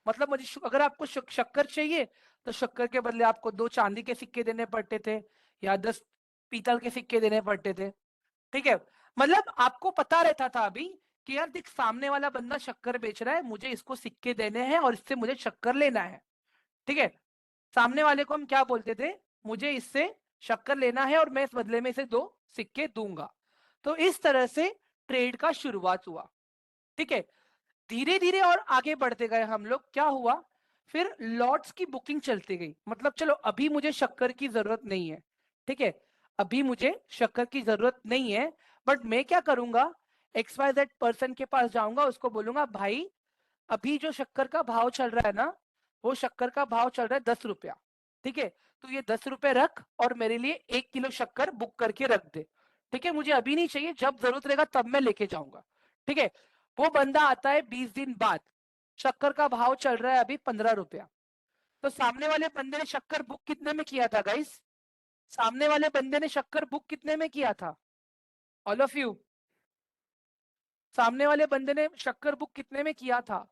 मतलब मुझे अगर आपको शक्कर चाहिए, तो शक्कर के बदले आपको 2 चांदी के सिक्के देने पड़ते थे, या 10 पीतल के सिक्के देने पड़ते थे। ठीक है। मतलब आपको पता रहता था अभी कि यार देख, सामने वाला बंदा शक्कर बेच रहा है, मुझे इसको सिक्के देने हैं और इससे मुझे शक्कर लेना है। ठीक है। सामने वाले को हम क्या बोलते थे? मुझे इससे शक्कर लेना है और मैं इस बदले में इसे 2 सिक्के दूंगा। तो इस तरह से ट्रेड का शुरुआत हुआ। ठीक है। धीरे धीरे और आगे बढ़ते गए हम लोग, क्या हुआ? फिर लॉट्स की बुकिंग चलती गई। मतलब चलो अभी मुझे शक्कर की जरूरत नहीं है, ठीक है, अभी मुझे शक्कर की जरूरत नहीं है, बट मैं क्या करूंगा? XYZ पर्सन के पास जाऊंगा, उसको बोलूंगा भाई, अभी जो शक्कर का भाव चल रहा है ना, वो शक्कर का भाव चल रहा है 10 रुपया। ठीक है, तो ये 10 रुपए रख और मेरे लिए 1 किलो शक्कर बुक करके रख दे। ठीक है, मुझे अभी नहीं चाहिए, जब जरूरत रहेगा तब मैं लेके जाऊंगा। ठीक है। वो बंदा आता है 20 दिन बाद, शक्कर का भाव चल रहा है अभी 15 रुपया। तो सामने वाले बंदे ने शक्कर बुक कितने में किया था गाइस? सामने वाले बंदे ने शक्कर बुक कितने में किया था? ऑल ऑफ यू, सामने वाले बंदे ने शक्कर बुक कितने में किया था?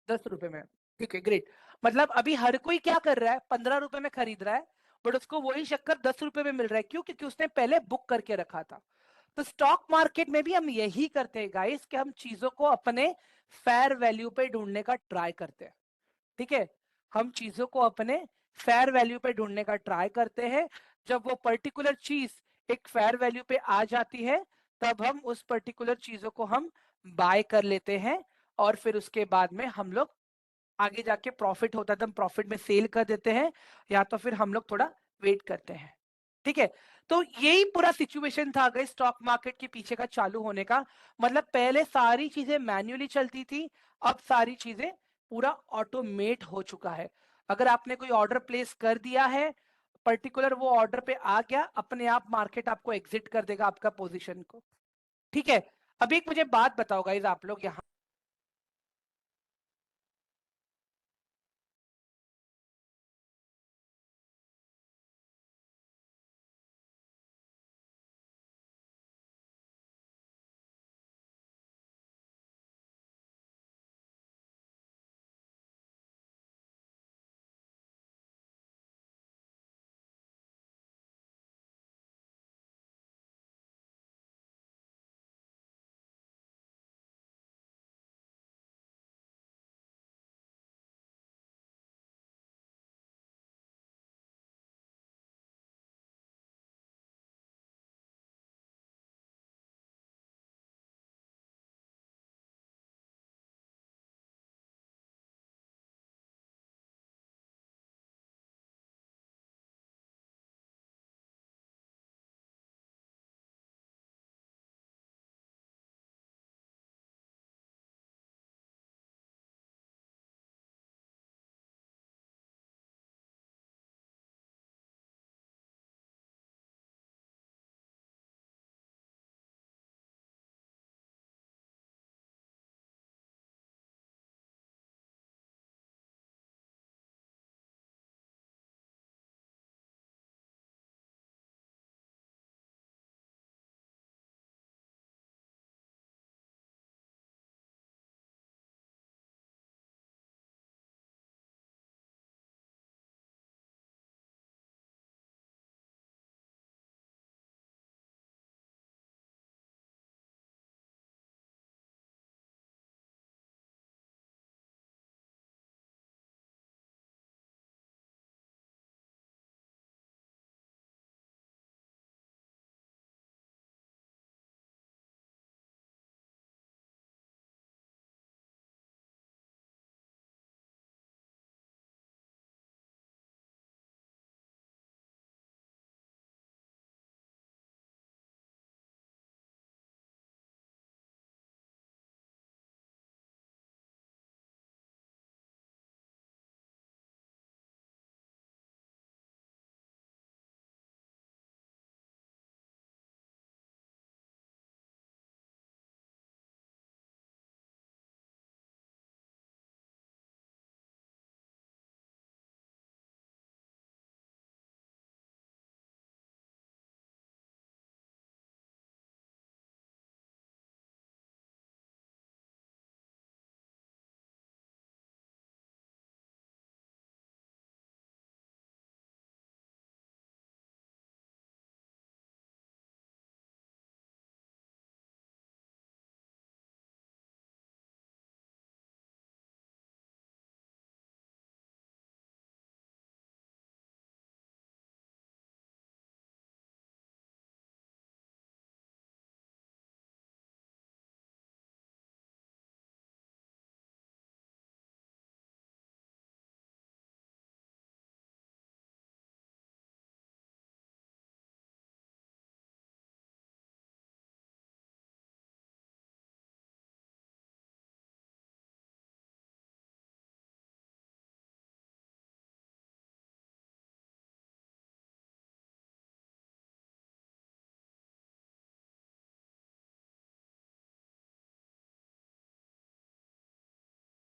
10 रुपए में। ठीक है, ग्रेट। मतलब अभी हर कोई क्या कर रहा है? 15 रुपए में खरीद रहा है, बट उसको वही शक्कर 10 रुपए में मिल रहा है। क्यों? क्योंकि उसने पहले बुक करके रखा था। तो स्टॉक मार्केट में भी हम यही करते हैं गाइस, कि हम चीजों को अपने फेयर वैल्यू पे ढूंढने का ट्राई करते हैं। ठीक है, हम चीजों को अपने फेयर वैल्यू पे ढूंढने का ट्राई करते हैं। जब वो पर्टिकुलर चीज एक फेयर वैल्यू पे आ जाती है, तब हम उस पर्टिकुलर चीजों को हम बाय कर लेते हैं, और फिर उसके बाद में हम लोग आगे जाके प्रॉफिट होता है तो हम प्रॉफिट में सेल कर देते हैं, या तो फिर हम लोग थोड़ा वेट करते हैं। ठीक है, तो यही पूरा सिचुएशन था अगर स्टॉक मार्केट के पीछे का चालू होने का। मतलब पहले सारी चीजें मैन्युअली चलती थी, अब सारी चीजें पूरा ऑटोमेट हो चुका है। अगर आपने कोई ऑर्डर प्लेस कर दिया है, पर्टिकुलर वो ऑर्डर पे आ गया, अपने आप मार्केट आपको एग्जिट कर देगा आपका पोजीशन को। ठीक है, अभी एक मुझे बात बताओ गाइस, आप लोग यहाँ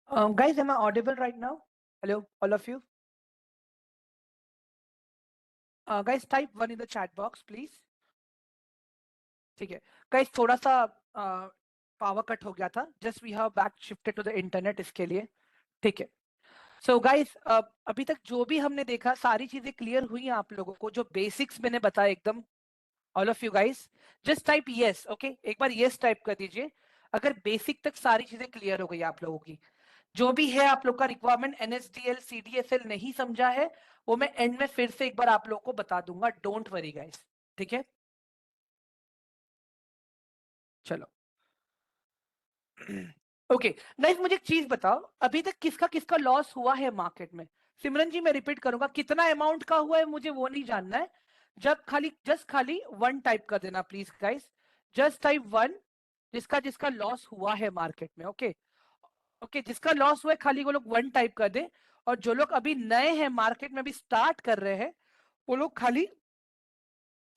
guys, am I audible right now? Hello, all of you. Guys, type one in the chat box, please. ठीक है, गाइस थोड़ा सा पावर कट हो गया था, just we have back shifted to the internet इसके लिए। ठीक है, सो गाइस, अभी तक जो भी हमने देखा सारी चीजें क्लियर हुई हैं आप लोगों को, जो बेसिक्स मैंने बताया एकदम। All of you guys just type yes, okay, एक बार यस टाइप कर दीजिए अगर बेसिक तक सारी चीजें क्लियर हो गई आप लोगों की। जो भी है आप लोग का रिक्वायरमेंट एनएसडीएल सीडीएसएल नहीं समझा है वो मैं एंड में फिर से एक बार आप लोगों को बता दूंगा, डोंट वरी गाइस, ठीक है। चलो ओके गाइस, मुझे एक चीज बताओ, अभी तक किसका किसका लॉस हुआ है मार्केट में? सिमरन जी मैं रिपीट करूंगा, कितना अमाउंट का हुआ है मुझे वो नहीं जानना है। जब खाली जस्ट खाली वन टाइप कर देना please guys, just type one, जिसका जिसका लॉस हुआ है मार्केट में। ओके ओके, जिसका लॉस हुआ है खाली वो लोग वन टाइप कर दे, और जो लोग अभी नए हैं मार्केट में अभी स्टार्ट कर रहे हैं वो लोग खाली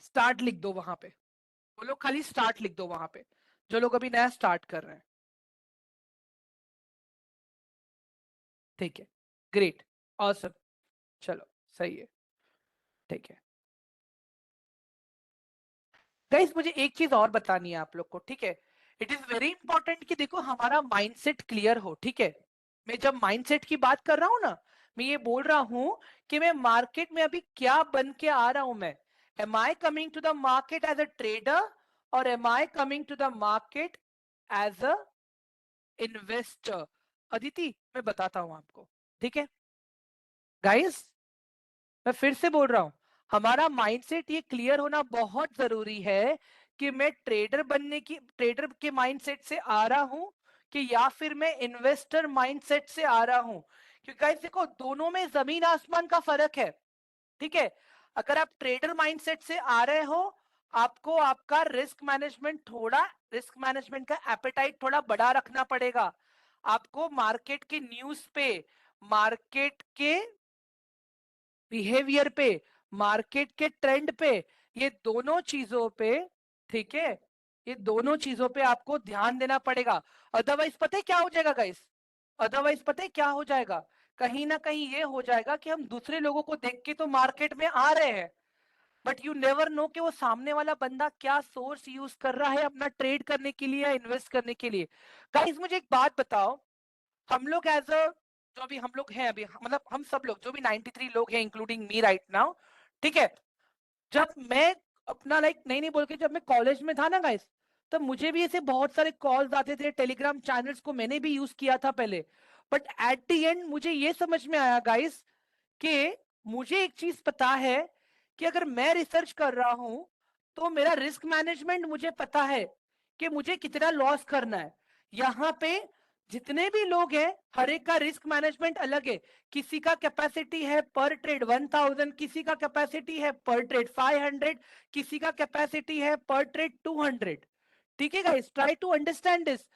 स्टार्ट लिख दो वहां पे, वो लोग खाली स्टार्ट लिख दो वहां पे, जो लोग अभी नया स्टार्ट कर रहे हैं। ठीक है, ग्रेट, ऑसम, चलो सही है, ठीक है। गाइस मुझे एक चीज और बतानी है आप लोग को, ठीक है। इट इज वेरी इंपॉर्टेंट कि देखो हमारा माइंडसेट क्लियर हो, ठीक है। मैं जब माइंडसेट की बात कर रहा हूं ना, मैं ये बोल रहा हूं कि मैं मार्केट में अभी क्या बन के आ रहा हूं मैं। Am I coming to the market as a trader, और am I coming to the market as an investor? Aditi मैं बताता हूं आपको, ठीक है गाइस, मैं फिर से बोल रहा हूं, हमारा माइंडसेट ये क्लियर होना बहुत जरूरी है कि मैं ट्रेडर के माइंडसेट से आ रहा हूं कि या फिर मैं इन्वेस्टर माइंडसेट से आ रहा हूं। क्योंकि गाइस देखो दोनों में जमीन आसमान का फर्क है, ठीक है। अगर आप ट्रेडर माइंडसेट से आ रहे हो, आपको आपका रिस्क मैनेजमेंट का एपेटाइट थोड़ा बड़ा रखना पड़ेगा। आपको मार्केट के न्यूज पे, मार्केट के बिहेवियर पे, मार्केट के ट्रेंड पे, ये दोनों चीजों पे, ठीक है, ये दोनों चीजों पे आपको ध्यान देना पड़ेगा। अदरवाइज पता है क्या हो जाएगा गाइस? अदरवाइज पता है क्या हो जाएगा? कहीं ना कहीं ये हो जाएगा कि हम दूसरे लोगों को देख के तो मार्केट में आ रहे हैं, बट यू नेवर नो कि वो सामने वाला बंदा क्या सोर्स यूज कर रहा है अपना ट्रेड करने के लिए या इन्वेस्ट करने के लिए। गाइस मुझे एक बात बताओ, हम लोग एज अ, जो भी हम लोग हैं अभी, मतलब हम सब लोग जो भी 93 लोग हैं इंक्लूडिंग मी राइट नाउ, ठीक है। जब मैं अपना लाइक नहीं नहीं बोल के, जब मैं कॉलेज में था ना गाइस, तब मुझे भी ऐसे बहुत सारे कॉल्स आते थे, टेलीग्राम चैनल्स को मैंने भी यूज किया था पहले। बट एट द एंड मुझे ये समझ में आया गाइस कि मुझे एक चीज पता है कि अगर मैं रिसर्च कर रहा हूं तो मेरा रिस्क मैनेजमेंट मुझे पता है कि मुझे कितना लॉस करना है। यहाँ पे जितने भी लोग हैं हर एक का रिस्क मैनेजमेंट अलग है। किसी का कैपेसिटी है पर ट्रेड 1000, किसी का कैपेसिटी है पर ट्रेड 500, किसी का कैपेसिटी है पर ट्रेड 200। ठीक है guys, try to understand this.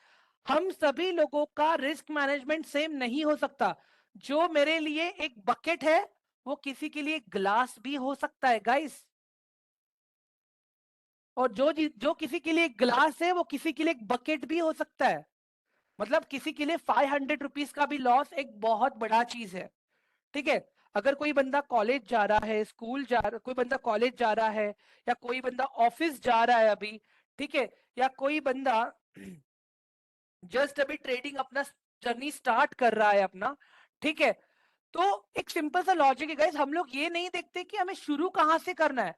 हम सभी लोगों का रिस्क मैनेजमेंट सेम नहीं हो सकता। जो मेरे लिए एक बकेट है वो किसी के लिए ग्लास भी हो सकता है गाइस, और जो किसी के लिए ग्लास है वो किसी के लिए एक बकेट भी हो सकता है। मतलब किसी के लिए 500 रुपीज का भी लॉस एक बहुत बड़ा चीज है, ठीक है। अगर कोई बंदा कॉलेज जा रहा है, कोई बंदा कॉलेज जा रहा है, या कोई बंदा ऑफिस जा रहा है अभी, ठीक है, या कोई बंदा जस्ट अभी ट्रेडिंग अपना जर्नी स्टार्ट कर रहा है अपना, ठीक है। तो एक सिंपल सा लॉजिक है गाइस, हम लोग ये नहीं देखते कि हमें शुरू कहां से करना है।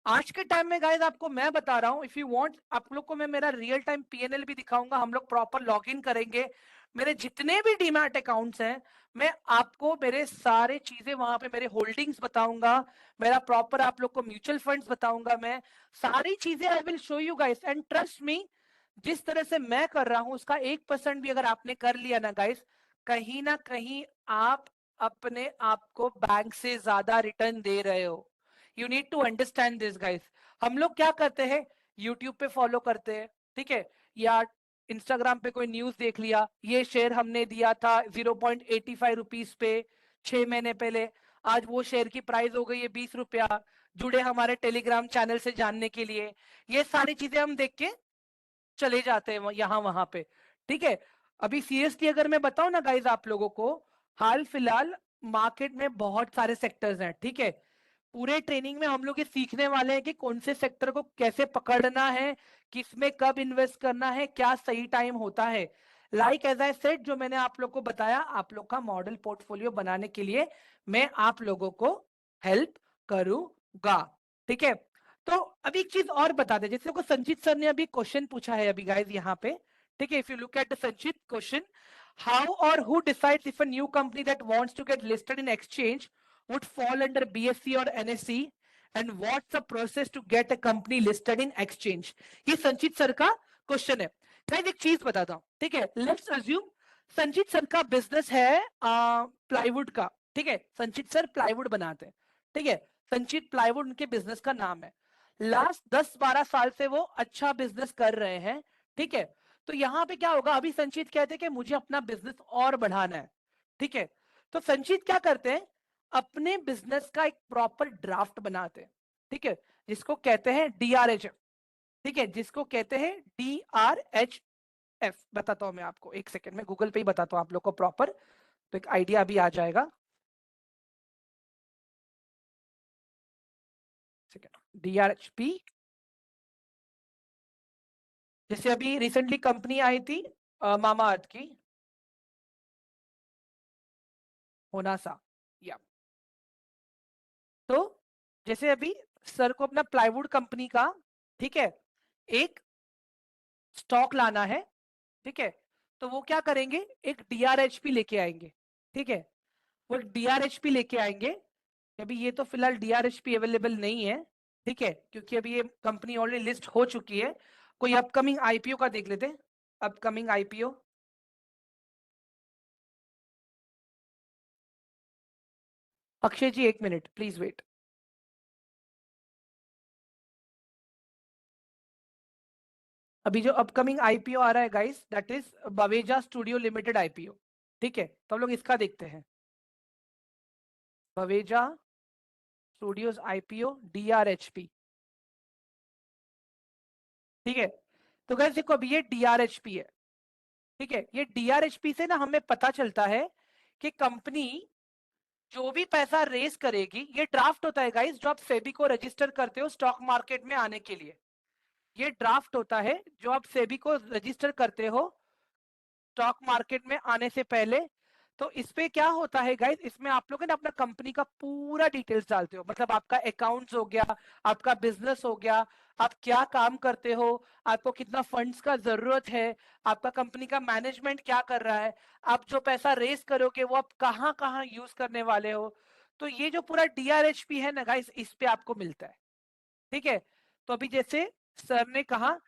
आज के टाइम में गाइस आपको मैं बता रहा हूं, इफ यू वांट आप लोग को मैं मेरा रियल टाइम पीएनएल भी दिखाऊंगा, हम लोग प्रॉपर लॉगिन करेंगे। मेरे जितने भी डीमैट अकाउंट्स हैं, मैं आपको मेरे सारे चीजें वहां पे मेरे होल्डिंग्स बताऊंगा, मेरा प्रॉपर आप लोग को म्यूचुअल फंड्स बताऊंगा, मैं सारी चीजें I will show you guys, and trust me, जिस तरह से मैं कर रहा हूं उसका 1% भी अगर आपने कर लिया ना गाइस, कहीं ना कहीं आप अपने आप को बैंक से ज्यादा रिटर्न दे रहे हो। You need to understand this guys. हम लोग क्या करते हैं, यूट्यूब पे फॉलो करते हैं, ठीक है, या इंस्टाग्राम पे कोई न्यूज देख लिया, ये शेयर हमने दिया था 0.85 रुपीज पे 6 महीने पहले, आज वो शेयर की प्राइस हो गई है 20 रुपया, जुड़े हमारे टेलीग्राम चैनल से जानने के लिए। ये सारी चीजें हम देख के चले जाते हैं यहाँ वहां पे, ठीक है। अभी सीरियसली अगर मैं बताऊं ना गाइज आप लोगों को, हाल फिलहाल मार्केट में बहुत सारे सेक्टर्स हैं, ठीक है। पूरे ट्रेनिंग में हम लोग ये सीखने वाले हैं कि कौन से सेक्टर को कैसे पकड़ना है, किस में कब इन्वेस्ट करना है, क्या सही टाइम होता है। लाइक एज आई सेड, जो मैंने आप लोग को बताया, आप लोग का मॉडल पोर्टफोलियो बनाने के लिए मैं आप लोगों को हेल्प करूंगा, ठीक है। तो अभी एक चीज और बता दे, जैसे को संजीत सर ने अभी क्वेश्चन पूछा है अभी गाइस यहाँ पे, ठीक है। If you look at the Sanjeet question, how और who decides if a new company that wants to get listed in exchange would fall under BSE or NSE, and what's the process to get a company listed in exchange? ये Sanjeet sir का question है। Guys एक चीज बताता हूँ, ठीक है। Let's assume Sanjeet sir का बिजनेस है प्लाईवुड का, ठीक है। संजीत सर प्लाईवुड बनाते हैं, ठीक है। संजीत प्लाईवुड उनके बिजनेस का नाम है। लास्ट 10-12 साल से वो अच्छा बिजनेस कर रहे हैं, ठीक है। तो यहाँ पे क्या होगा, अभी संजीत कहते हैं कि मुझे अपना बिजनेस और बढ़ाना है, ठीक है। तो संजीत क्या करते हैं, अपने बिजनेस का एक प्रॉपर ड्राफ्ट बनाते हैं, ठीक है, जिसको कहते हैं DRH, ठीक है, जिसको कहते हैं DRHF। बताता हूं मैं आपको, एक सेकेंड में गूगल पे ही बताता हूं आप लोग को प्रॉपर, तो एक आइडिया भी आ जाएगा। DRHP, जैसे अभी रिसेंटली कंपनी आई थी मामा अर्थ की, होनासा, या तो जैसे अभी सर को अपना प्लाईवुड कंपनी का, ठीक है, एक स्टॉक लाना है, ठीक है। तो वो क्या करेंगे, एक DRHP लेके आएंगे, ठीक है। वो एक DRHP लेके आएंगे। अभी ये तो फिलहाल DRHP अवेलेबल नहीं है, ठीक है, क्योंकि अभी ये कंपनी ऑलरेडी लिस्ट हो चुकी है। कोई अपकमिंग IPO का देख लेते हैं, अपकमिंग IPO। अक्षय जी एक मिनट प्लीज वेट। अभी जो अपकमिंग IPO आ रहा है guys, that is Baweja studio limited IPO, ठीक है। तो हम लोग इसका देखते हैं, बवेजा स्टूडियोज IPO DRHP, ठीक है। तो गाइस देखो अभी ये DRHP है, ठीक है। ये DRHP से ना हमें पता चलता है कि कंपनी जो भी पैसा रेस करेगी, ये ड्राफ्ट होता है गाइस, जो आप सेबी को रजिस्टर करते हो स्टॉक मार्केट में आने के लिए। ये ड्राफ्ट होता है जो आप सेबी को रजिस्टर करते हो स्टॉक मार्केट में आने से पहले। तो इसपे क्या होता है गाइस, इसमें आप लोग ना अपना कंपनी का पूरा डिटेल्स डालते हो, मतलब आपका अकाउंट्स हो गया, आपका बिजनेस हो गया, आप क्या काम करते हो, आपको कितना फंड्स का जरूरत है, आपका कंपनी का मैनेजमेंट क्या कर रहा है, आप जो पैसा रेस करोगे वो आप कहाँ कहाँ यूज करने वाले हो। तो ये जो पूरा DRHP है ना गाइस, इस पे आपको मिलता है, ठीक है। तो अभी जैसे सर ने कहा,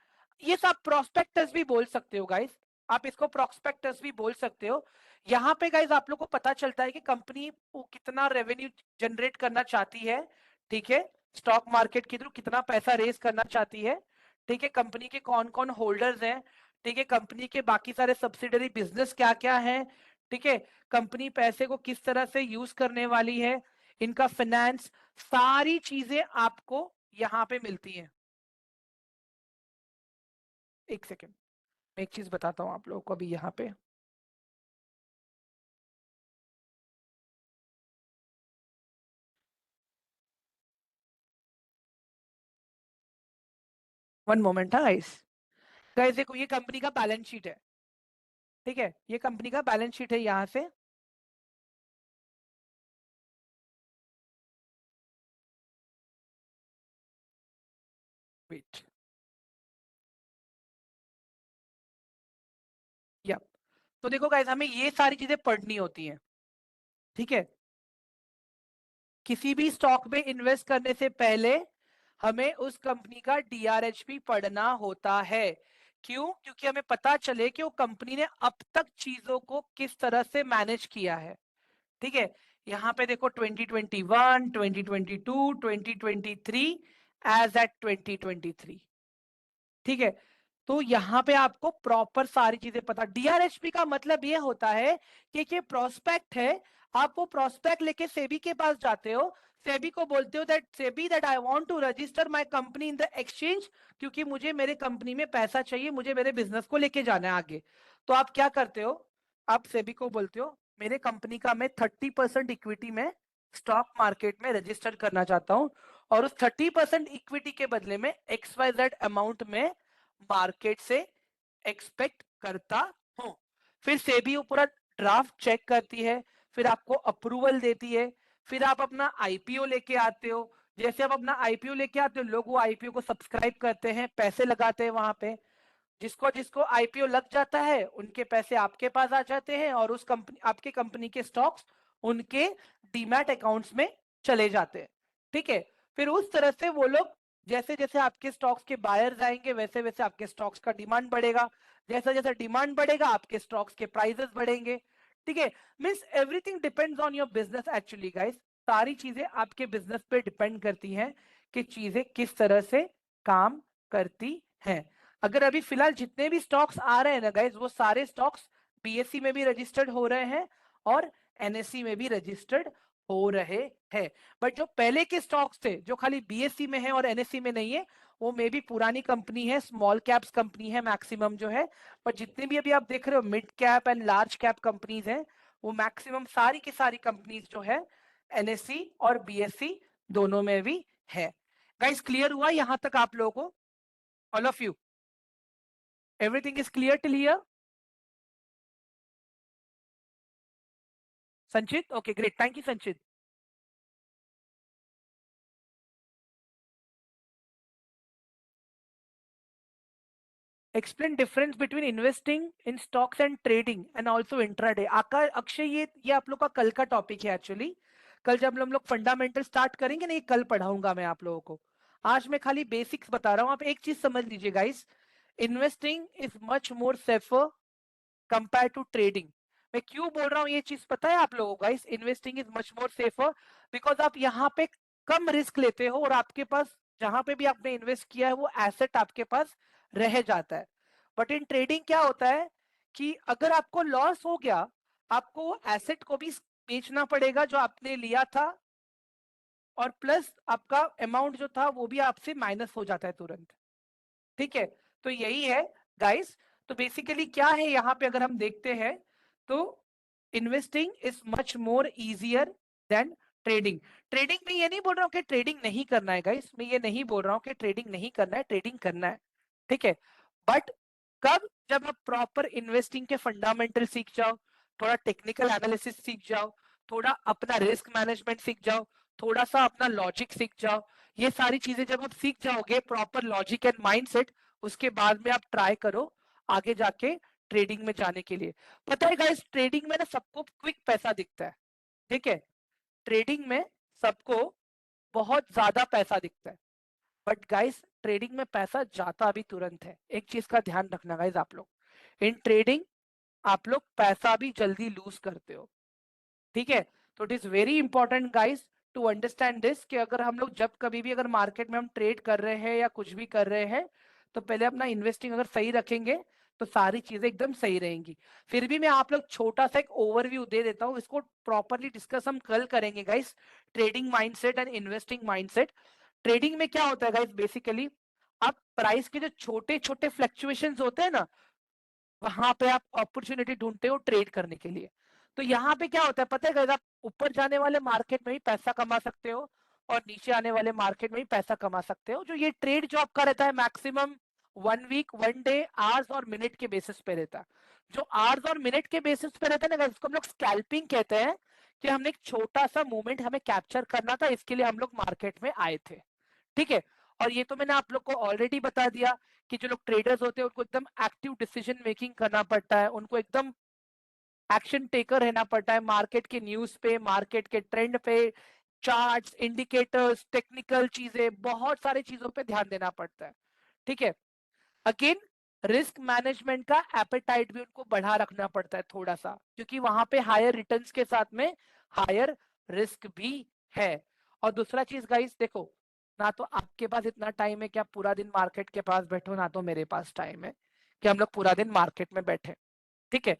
ये सब प्रोस्पेक्टस भी बोल सकते हो गाइस, आप इसको प्रोस्पेक्टस भी बोल सकते हो। यहाँ पे गाइस आप लोग को पता चलता है कि कंपनी कितना रेवेन्यू जनरेट करना चाहती है, ठीक है, स्टॉक मार्केट के थ्रू कितना पैसा रेस करना चाहती है, ठीक है, कंपनी के कौन कौन होल्डर्स हैं, ठीक है, कंपनी के बाकी सारे सब्सिडरी बिजनेस क्या क्या है, ठीक है, कंपनी पैसे को किस तरह से यूज करने वाली है, इनका फाइनेंस, सारी चीजें आपको यहाँ पे मिलती हैं। एक सेकेंड, मैं एक चीज बताता हूँ आप लोगों को अभी यहाँ पे। वन मोमेंट, हाँ गाइस। गाइस देखो ये कंपनी का बैलेंस शीट है, ठीक है, ये कंपनी का बैलेंस शीट है यहाँ से। वेट, या तो देखो गाइस, हमें ये सारी चीजें पढ़नी होती हैं, ठीक है। किसी भी स्टॉक में इन्वेस्ट करने से पहले हमें उस कंपनी का DRHP पढ़ना होता है। क्यों? क्योंकि हमें पता चले कि वो कंपनी ने अब तक चीजों को किस तरह से मैनेज किया है, ठीक है। यहाँ पे देखो 2021, 2022, 2023, एज एट 2023, ठीक है। तो यहाँ पे आपको प्रॉपर सारी चीजें पता, DRHP का मतलब ये होता है कि ये प्रोस्पेक्ट है। आप वो प्रोस्पेक्ट लेके सेबी के पास जाते हो, सेबी को बोलते हो that SEBI that I want to register my company in the exchange, क्योंकि मुझे मेरे कंपनी में पैसा चाहिए, मुझे मेरे बिजनेस को लेके जाना है आगे। तो आप क्या करते हो, आप सेबी को बोलते हो मेरे कंपनी का मैं 30% इक्विटी में स्टॉक मार्केट में रजिस्टर करना चाहता हूं, और उस 30% इक्विटी के बदले में XYZ अमाउंट में मार्केट से एक्सपेक्ट करता हूं। फिर सेबी वो पूरा ड्राफ्ट चेक करती है, फिर आपको अप्रूवल देती है, फिर आप अपना आईपीओ लेके आते हो। जैसे आप अपना आईपीओ लेके आते हो, लोग वो आईपीओ को सब्सक्राइब करते हैं, पैसे लगाते हैं वहां पे। जिसको जिसको आईपीओ लग जाता है उनके पैसे आपके पास आ जाते हैं, और उस कंपनी, आपके कंपनी के स्टॉक्स उनके डीमैट अकाउंट्स में चले जाते हैं। ठीक है, फिर उस तरह से वो लोग, जैसे जैसे आपके स्टॉक्स के बायर्स आएंगे वैसे वैसे आपके स्टॉक्स का डिमांड बढ़ेगा, जैसा जैसा डिमांड बढ़ेगा आपके स्टॉक्स के प्राइसेस बढ़ेंगे। ठीक है, means everything depends on your business actually guys. सारी चीजें आपके बिजनेस पे डिपेंड करती हैं कि चीजें किस तरह से काम करती हैं। अगर अभी फिलहाल जितने भी स्टॉक्स आ रहे हैं ना गाइज, वो सारे स्टॉक्स बीएससी में भी रजिस्टर्ड हो रहे हैं और एनएससी में भी रजिस्टर्ड हो रहे हैं। बट जो पहले के स्टॉक्स थे जो खाली बीएससी में है और एनएससी में नहीं है, वो मे भी पुरानी कंपनी है, स्मॉल कैप्स कंपनी है मैक्सिमम जो है। पर जितने भी अभी आप देख रहे हो mid cap and large cap companies हैं, वो मैक्सिमम सारी की सारी कंपनीज जो है एनएससी और बीएससी दोनों में भी है। गाइस क्लियर हुआ यहां तक आप लोगों को? All of you, everything is clear till here? Sanchit? Okay, great. Thank you, Sanchit. Explain difference between investing in stocks and trading and also intraday. आकाश, अक्षय, ये आप लोग का कल का टॉपिक है एक्चुअली। कल जब हम लोग फंडामेंटल स्टार्ट करेंगे ना, ये कल पढ़ाऊंगा मैं आप लोगों को। आज मैं खाली बेसिक्स बता रहा हूँ। आप एक चीज समझ लीजिए guys, investing is much more safer compare to trading. मैं क्यों बोल रहा हूँ ये चीज पता है आप लोगों को guys? Investing is much more safer because आप यहाँ पे कम रिस्क लेते हो और आपके पास जहां पे भी आपने इन्वेस्ट किया है वो एसेट आपके पास रह जाता है। बट इन ट्रेडिंग क्या होता है कि अगर आपको लॉस हो गया, आपको वो एसेट को भी बेचना पड़ेगा जो आपने लिया था, और प्लस आपका अमाउंट जो था वो भी आपसे माइनस हो जाता है तुरंत। ठीक है, तो यही है गाइस। तो बेसिकली क्या है यहाँ पे अगर हम देखते हैं, तो investing is much more easier than trading. Trading में ये नहीं बोल रहा हूँ कि ट्रेडिंग नहीं करना है गाइस, मैं ये नहीं बोल रहा हूँ कि ट्रेडिंग नहीं करना है, ट्रेडिंग करना है। ठीक है, बट कब? जब आप प्रॉपर इन्वेस्टिंग के फंडामेंटल सीख जाओ, थोड़ा टेक्निकल एनालिसिस सीख जाओ, थोड़ा अपना रिस्क मैनेजमेंट सीख जाओ, थोड़ा सा अपना लॉजिक सीख जाओ। ये सारी चीजें जब आप सीख जाओगे, प्रॉपर लॉजिक एंड माइंडसेट, उसके बाद में आप ट्राई करो आगे जाके ट्रेडिंग में जाने के लिए। पता है गाइस, ट्रेडिंग में ना सबको क्विक पैसा दिखता है। ठीक है, ट्रेडिंग में सबको बहुत ज्यादा पैसा दिखता है, बट गाइस ट्रेडिंग में पैसा जाता भी तुरंत है। एक चीज का ध्यान रखना गाइस, आप लोग इन ट्रेडिंग आप लोग पैसा भी जल्दी लूज करते हो। ठीक है, तो it is very important guys to understand this कि अगर हम लोग जब कभी भी अगर मार्केट में हम ट्रेड कर रहे हैं या कुछ भी कर रहे हैं, तो पहले अपना इन्वेस्टिंग अगर सही रखेंगे तो सारी चीजें एकदम सही रहेंगी। फिर भी मैं आप लोग छोटा सा एक ओवरव्यू दे देता हूँ, इसको प्रॉपरली डिस्कस हम कल करेंगे guys. Trading mindset and investing mindset. Trading में क्या होता है गाइस, बेसिकली आप प्राइस के जो छोटे छोटे फ्लक्चुएशंस होते हैं ना, वहां पे आप अपॉर्चुनिटी ढूंढते हो ट्रेड करने के लिए। तो यहाँ पे क्या होता है पता है गाइस, आप ऊपर जाने वाले मार्केट में भी पैसा कमा सकते हो और नीचे आने वाले मार्केट में भी पैसा कमा सकते हो। जो ये ट्रेड जो आपका रहता है मैक्सिमम 1 वीक 1 डे आवर्स और मिनट के बेसिस पे रहता है। जो आवर्स और मिनट के बेसिस पे रहता है ना गाइस, उसको हम लोग स्कैल्पिंग कहते हैं, कि हमने एक छोटा सा मूवमेंट हमें कैप्चर करना था, इसके लिए हम लोग मार्केट में आए थे। ठीक है, और ये तो मैंने आप लोग को ऑलरेडी बता दिया कि जो लोग ट्रेडर्स होते हैं उनको एकदम एक्टिव डिसीजन मेकिंग करना पड़ता है, उनको एकदम एक्शन टेकर रहना पड़ता है मार्केट के न्यूज पे, मार्केट के ट्रेंड पे, चार्ट्स, इंडिकेटर्स, टेक्निकल चीजें, बहुत सारी चीजों पे ध्यान देना पड़ता है। ठीक है, अगेन रिस्क मैनेजमेंट का एपेटाइट भी उनको बढ़ा रखना पड़ता है थोड़ा सा, क्योंकि वहां पे हायर रिटर्न्स के साथ में हायर रिस्क भी है। और दूसरा चीज गाइस देखो, ना तो आपके पास इतना टाइम है कि आप पूरा दिन मार्केट के पास बैठो, ना तो मेरे पास टाइम है कि हम लोग पूरा दिन मार्केट में बैठे। ठीक है,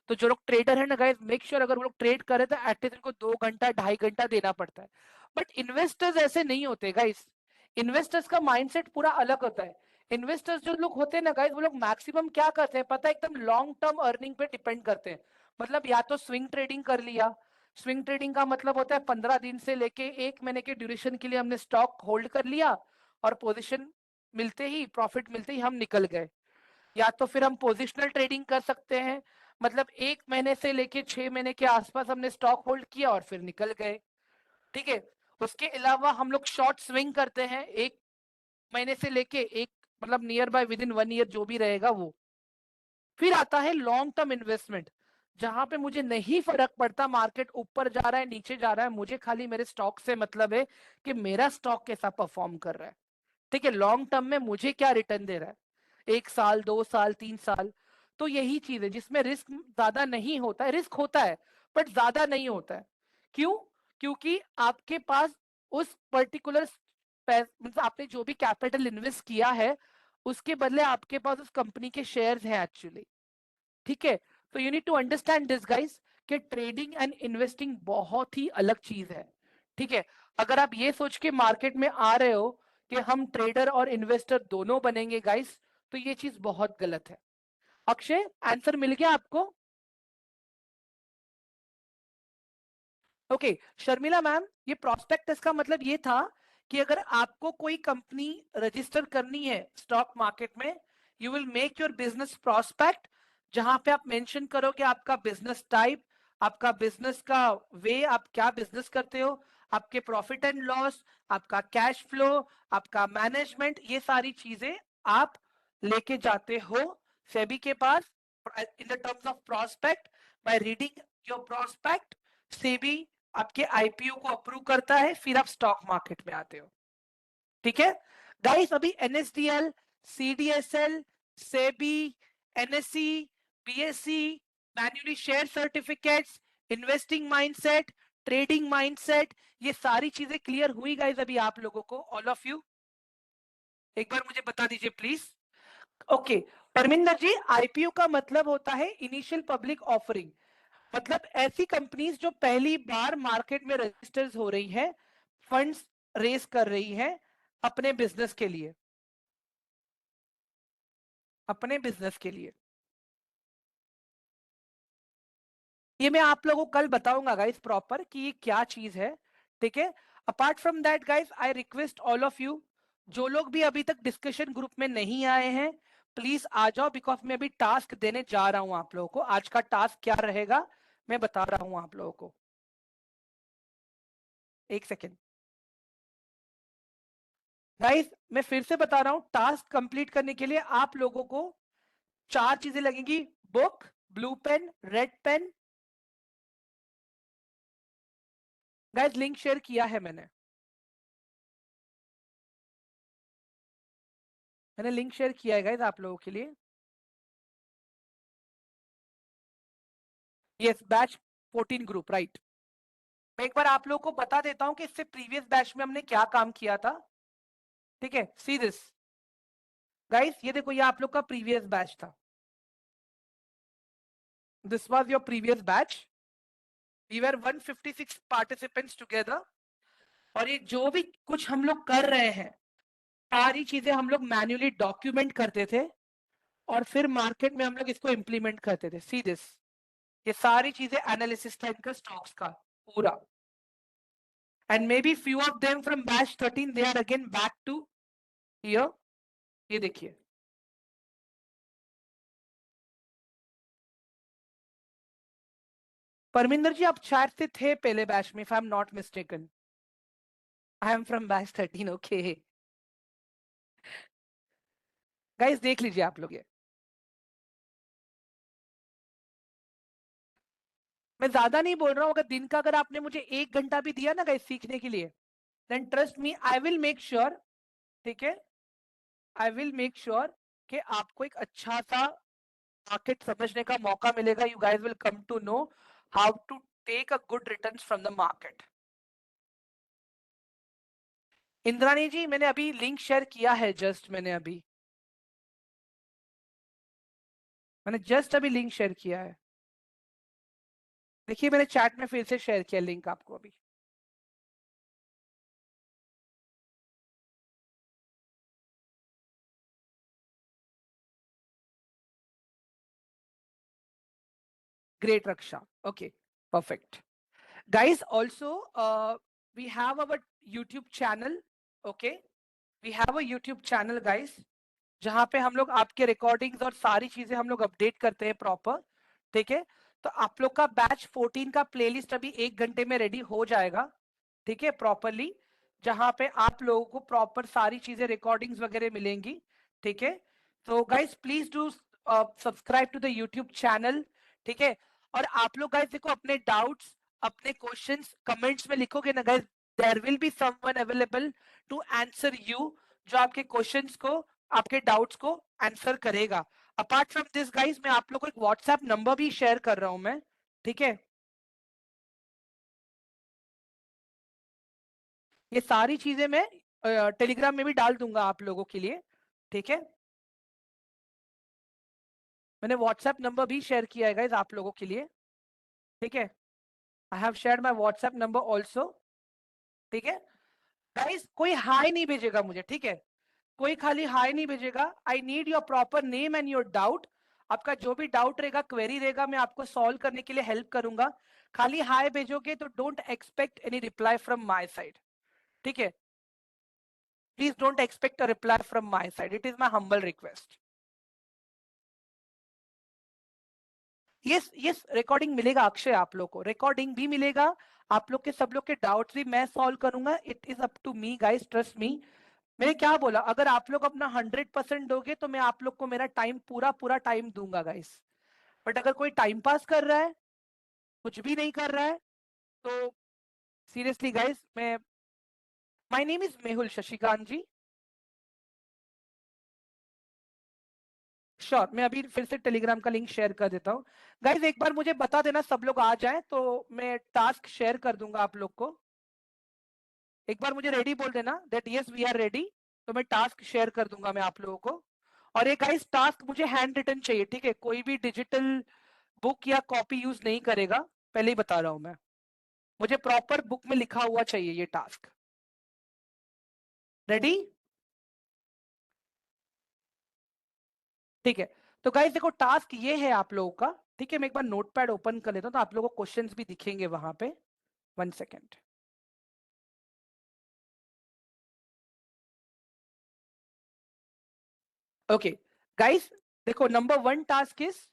तो जो लोग ट्रेडर है ना गाइस, मेक श्योर अगर वो लोग ट्रेड करे तो एटलीस्ट इनको 2 घंटा 2.5 घंटा देना पड़ता है। बट इन्वेस्टर्स ऐसे नहीं होते गाइस, इन्वेस्टर्स का माइंडसेट पूरा अलग होता है। इन्वेस्टर्स जो लोग होते हैं ना गाइस, वो लोग मैक्सिमम क्या करते हैं पता है, एकदम लॉन्ग टर्म अर्निंग पे डिपेंड करते हैं। मतलब या तो स्विंग ट्रेडिंग कर लिया, स्विंग ट्रेडिंग का मतलब होता है 15 दिन से लेके 1 महीने के ड्यूरेशन के लिए हमने स्टॉक होल्ड कर लिया, और पोजिशन मिलते ही, प्रॉफिट मिलते ही हम निकल गए। या तो फिर हम पोजिशनल ट्रेडिंग कर सकते हैं, मतलब 1 महीने से लेके 6 महीने के आसपास हमने स्टॉक होल्ड किया और फिर निकल गए, ठीक है। उसके अलावा हम लोग शॉर्ट स्विंग करते हैं 1 महीने से लेके एक, मतलब near by with in 1 year जो भी रहेगा वो। फिर आता है लॉन्ग टर्म इन्वेस्टमेंट, जहां पे मुझे नहीं फर्क पड़ता मार्केट ऊपर जा रहा है नीचे जा रहा है, मुझे खाली मेरे स्टॉक से मतलब है कि मेरा स्टॉक कैसा परफॉर्म कर रहा है, ठीक है। लॉन्ग टर्म में मुझे क्या रिटर्न दे रहा है, 1 साल 2 साल 3 साल। तो यही चीज है जिसमें रिस्क ज्यादा नहीं होता है, रिस्क होता है बट ज्यादा नहीं होता है। क्यों? क्योंकि आपके पास उस पर्टिकुलर, मतलब आपने जो भी कैपिटल इन्वेस्ट किया है उसके बदले आपके पास उस कंपनी के शेयर्स हैं एक्चुअली, ठीक है। तो you need to understand this guys कि ट्रेडिंग एंड इन्वेस्टिंग बहुत ही अलग चीज है, ठीक है। अगर आप ये सोच के मार्केट में आ रहे हो कि हम ट्रेडर और इन्वेस्टर दोनों बनेंगे गाइस, तो ये चीज बहुत गलत है। अक्षय, आंसर मिल गया आपको? ओके शर्मिला मैम, ये प्रोस्पेक्टस का मतलब ये था कि अगर आपको कोई कंपनी रजिस्टर करनी है स्टॉक मार्केट में, you will make your business prospect, जहां पे आप मेंशन करोगे आपका बिजनेस टाइप, आपका बिजनेस का वे, आप क्या बिजनेस करते हो, आपके प्रॉफिट एंड लॉस, आपका कैश फ्लो, आपका मैनेजमेंट, ये सारी चीजें आप लेके जाते हो सेबी के पास in the terms of prospect. By reading your prospect, SEBI आपके आईपीओ को अप्रूव करता है, फिर आप स्टॉक मार्केट में आते हो, ठीक है। गाइस अभी NSDL, CDSL, SEBI, NSC, BSc, manually share certificates, investing mindset, trading mindset, ये सारी चीजें क्लियर हुई गाइस अभी आप लोगों को, ऑल ऑफ यू? एक बार मुझे बता दीजिए please. Okay Parminder ji, IPO का मतलब होता है इनिशियल पब्लिक ऑफरिंग, मतलब ऐसी कंपनीज जो पहली बार मार्केट में रजिस्टर्स हो रही है, फंड्स रेस कर रही है अपने बिजनेस के लिए, अपने बिजनेस के लिए। ये मैं आप लोगों को कल बताऊंगा गाइस प्रॉपर कि ये क्या चीज है, ठीक है। Apart from that guys I request all of you, जो लोग भी अभी तक डिस्कशन ग्रुप में नहीं आए हैं प्लीज आ जाओ, बिकॉज मैं अभी टास्क देने जा रहा हूं आप लोगों को। आज का टास्क क्या रहेगा मैं बता रहा हूं आप लोगों को, एक सेकेंड गाइस। मैं फिर से बता रहा हूं, टास्क कंप्लीट करने के लिए आप लोगों को 4 चीजें लगेंगी, book, blue pen, red pen. Guys link share किया है मैंने लिंक शेयर किया है गाइस आप लोगों के लिए। Yes batch 14 group right. मैं एक बार आप लोगों को बता देता हूं कि इससे प्रीवियस बैच में हमने क्या काम किया था, ठीक है। सी दिस गाइस, ये देखो ये आप लोग का प्रीवियस बैच था, this was your previous batch, we were 156 participants together. और ये जो भी कुछ हम लोग कर रहे हैं सारी चीजें हम लोग मैन्युअली डॉक्यूमेंट करते थे और फिर मार्केट में हम लोग इसको इंप्लीमेंट करते थे, सी दिस, ये सारी चीजें एनालिसिस था इनका स्टॉक्स का पूरा। And maybe few of them from batch 13 they are again back to here, ये देखिए। परमिंदर जी आप शायद से थे पहले बैच में, if I am not mistaken. I am from batch 13, okay. Guys देख लीजिए आप लोग ये, मैं ज्यादा नहीं बोल रहा हूँ, अगर दिन का अगर आपने मुझे 1 घंटा भी दिया ना गाइस सीखने के लिए, then trust me I will make sure, ठीक है, आई विल मेक श्योर कि आपको एक अच्छा सा मार्केट समझने का मौका मिलेगा। You guys will come to know how to take a good returns from the market. Indrani ji मैंने अभी लिंक शेयर किया है, जस्ट मैंने जस्ट अभी लिंक शेयर किया है, देखिए मैंने चैट में फिर से शेयर किया लिंक आपको अभी। Great, Raksha. Okay, perfect. Guys, also, we have our YouTube channel. Okay, we have a YouTube channel, guys, जहां पे हम लोग आपके रिकॉर्डिंग्स और सारी चीजें हम लोग अपडेट करते हैं प्रॉपर, ठीक है, तो आप लोग का बैच 14 का प्लेलिस्ट अभी 1 घंटे में रेडी हो जाएगा, ठीक है, प्रॉपरली, जहां पे आप लोगों को प्रॉपर सारी चीजें रिकॉर्डिंग्स वगैरह मिलेंगी, ठीक है। तो guys please do subscribe to the YouTube channel, ठीक है। और आप लोग गाइस देखो अपने डाउट्स, अपने क्वेश्चंस कमेंट्स में लिखोगे ना guys, there will be someone available to answer you, जो आपके क्वेश्चंस को, आपके डाउट्स को आंसर करेगा। अपार्ट फ्रॉम दिस गाइस, मैं आप लोग को एक व्हाट्सएप नंबर भी शेयर कर रहा हूं मैं, ठीक है। ये सारी चीजें मैं टेलीग्राम में भी डाल दूंगा आप लोगों के लिए, ठीक है। मैंने व्हाट्सएप नंबर भी शेयर किया है गाइस आप लोगों के लिए, ठीक है। I have shared my WhatsApp number also, ठीक है। गाइस कोई हाई नहीं भेजेगा मुझे, ठीक है, कोई खाली हाई नहीं भेजेगा। I need your proper name and your doubt. आपका जो भी डाउट रहेगा, क्वेरी रहेगा, मैं आपको सॉल्व करने के लिए हेल्प करूंगा। खाली हाई भेजोगे तो don't expect any reply from my side, ठीक है। Please don't expect a reply from my side, it is my humble request. Yes yes, recording मिलेगा अक्षय, आप लोग को रिकॉर्डिंग भी मिलेगा। आप लोग के सब लोग के डाउट्स भी मैं सॉल्व करूंगा। It is up to me guys, trust me. मैंने क्या बोला, अगर आप लोग अपना 100% दोगे तो मैं आप लोग को मेरा टाइम, पूरा पूरा टाइम दूंगा गाइस। बट अगर कोई टाइम पास कर रहा है, कुछ भी नहीं कर रहा है, तो सीरियसली गाइस, मैं, my name is Mehul Shashikant ji. Sure, मैं अभी फिर से टेलीग्राम का लिंक शेयर कर देता हूँ। गाइस एक बार मुझे बता देना, सब लोग आ जाएं तो मैं टास्क शेयर कर दूंगा आप लोग को। एक बार मुझे रेडी बोल देना that yes we are ready, तो मैं टास्क शेयर कर दूंगा मैं आप लोगों को। और एक गाइस टास्क मुझे हैंड रिटन चाहिए, ठीक है, कोई भी डिजिटल बुक या कॉपी यूज नहीं करेगा, पहले ही बता रहा हूं मैं। मुझे प्रॉपर बुक में लिखा हुआ चाहिए ये टास्क। रेडी? ठीक है, तो गाइस देखो टास्क ये है आप लोगों का, ठीक है। मैं एक बार नोटपैड ओपन कर लेता हूं तो आप लोगों को क्वेश्चंस भी दिखेंगे वहां पे। 1 सेकेंड। ओके गाइस, देखो number 1 task is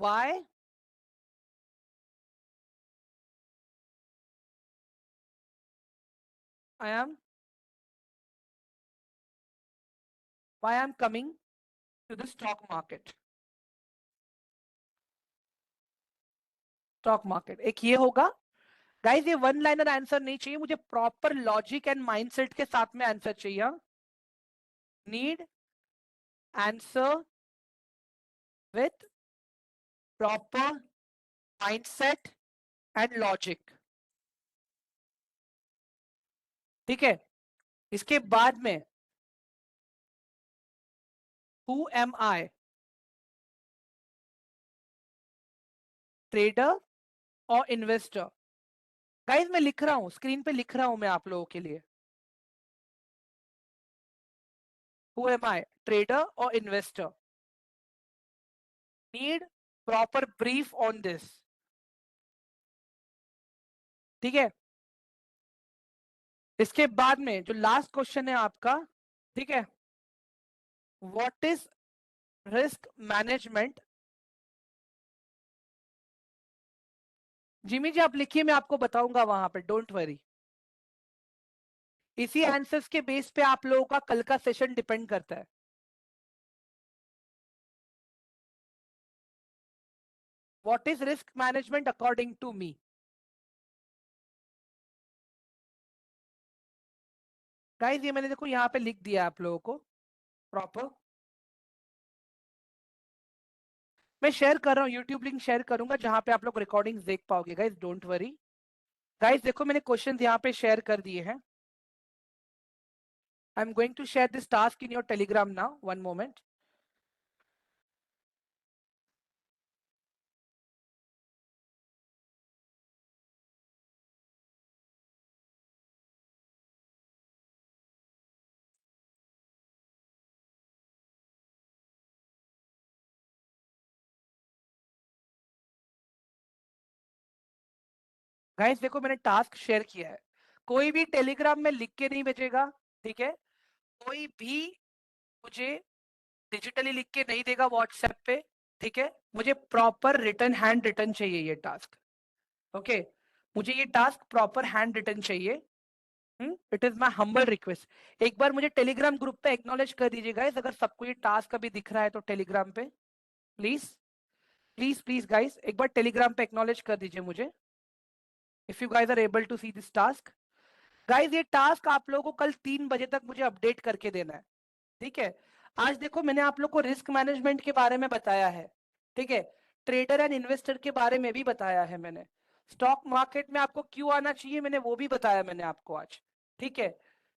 why I am why I am coming to the stock market. Stock market एक ये होगा। गाइस ये वन लाइनर आंसर नहीं चाहिए मुझे, प्रॉपर लॉजिक एंड माइंडसेट के साथ में आंसर चाहिए। Need answer with proper mindset and logic, ठीक है। इसके बाद में हु एम आई, ट्रेडर और इन्वेस्टर। गाइस मैं लिख रहा हूं, स्क्रीन पे लिख रहा हूं मैं आप लोगों के लिए। हु एम आई, ट्रेडर और investor. Need proper brief on this, ठीक है। इसके बाद में जो लास्ट क्वेश्चन है आपका, ठीक है, what is risk management. Jimmy ji आप लिखिए, मैं आपको बताऊंगा वहां पे, डोंट वरी। इसी आंसर्स के बेस पे आप लोगों का कल का सेशन डिपेंड करता है। What is risk management according to me. Guys ये मैंने देखो यहाँ पे लिख दिया आप लोगों को प्रॉपर। मैं शेयर कर रहा हूँ, यूट्यूब लिंक शेयर करूंगा जहां पे आप लोग रिकॉर्डिंग्स देख पाओगे गाइस, डोंट वरी। गाइस देखो मैंने क्वेश्चन यहाँ पे शेयर कर दिए हैं। I am going to share this task in your Telegram now, one moment. Guys देखो मैंने टास्क शेयर किया है, कोई भी टेलीग्राम में लिख के नहीं भेजेगा, ठीक है। कोई भी मुझे डिजिटली लिख के नहीं देगा व्हाट्सएप पे, ठीक है, मुझे प्रॉपर रिटर्न, हैंड रिटर्न चाहिए ये टास्क। ओके, मुझे ये टास्क प्रॉपर हैंड रिटर्न चाहिए। It is my humble request. एक बार मुझे टेलीग्राम ग्रुप पे एक्नॉलेज कर दीजिएगा अगर सबको ये टास्क अभी दिख रहा है तो टेलीग्राम पे प्लीज, प्लीज प्लीज गाइस, एक बार टेलीग्राम पे एक्नॉलेज कर दीजिए मुझे if you guys are able to see this task. Guys ये टास्क आप लोगों को कल 3 बजे तक मुझे अपडेट करके देना है। ठीक है, आज देखो मैंने आप लोग को रिस्क मैनेजमेंट के बारे में बताया है। ठीक है, ट्रेडर एंड इन्वेस्टर के बारे में भी बताया है मैंने। स्टॉक मार्केट में आपको क्यों आना चाहिए मैंने वो भी बताया मैंने आपको आज। ठीक है,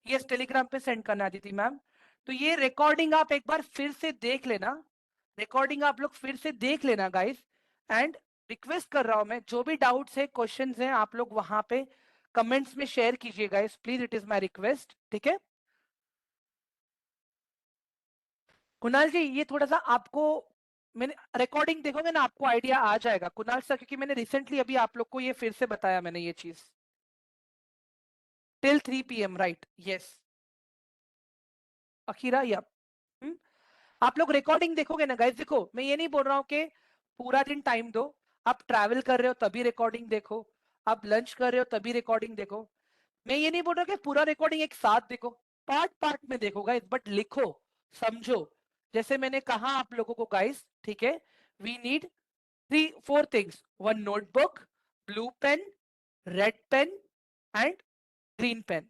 ये टेलीग्राम पे सेंड करना दी थी मैम। तो ये रिकॉर्डिंग आप एक बार फिर से देख लेना, रिकॉर्डिंग आप लोग फिर से देख लेना गाइस। एंड रिक्वेस्ट कर रहा हूं मैं, जो भी डाउट्स है क्वेश्चंस हैं आप लोग वहां पे कमेंट्स में शेयर कीजिए guys please, it is my request. ठीक है, कुणाल जी ये थोड़ा सा आपको, मैंने रिकॉर्डिंग देखोगे ना आपको आइडिया आ जाएगा कुणाल सर, क्योंकि मैंने रिसेंटली अभी आप लोग को ये फिर से बताया मैंने ये चीज। टिल 3 PM राइट, यस अखीरा या। आप लोग रिकॉर्डिंग देखोगे ना गाइस, देखो मैं ये नहीं बोल रहा हूँ कि पूरा दिन टाइम दो। आप ट्रैवल कर रहे हो तभी रिकॉर्डिंग देखो, आप लंच कर रहे हो तभी रिकॉर्डिंग देखो। मैं ये नहीं बोल रहा कि पूरा रिकॉर्डिंग एक साथ देखो, पार्ट पार्ट में देखो गाइस, बट लिखो, समझो। जैसे मैंने कहा आप लोगों को गाइस, ठीक है, we need 3 4 things: one notebook, blue pen, red pen and green pen।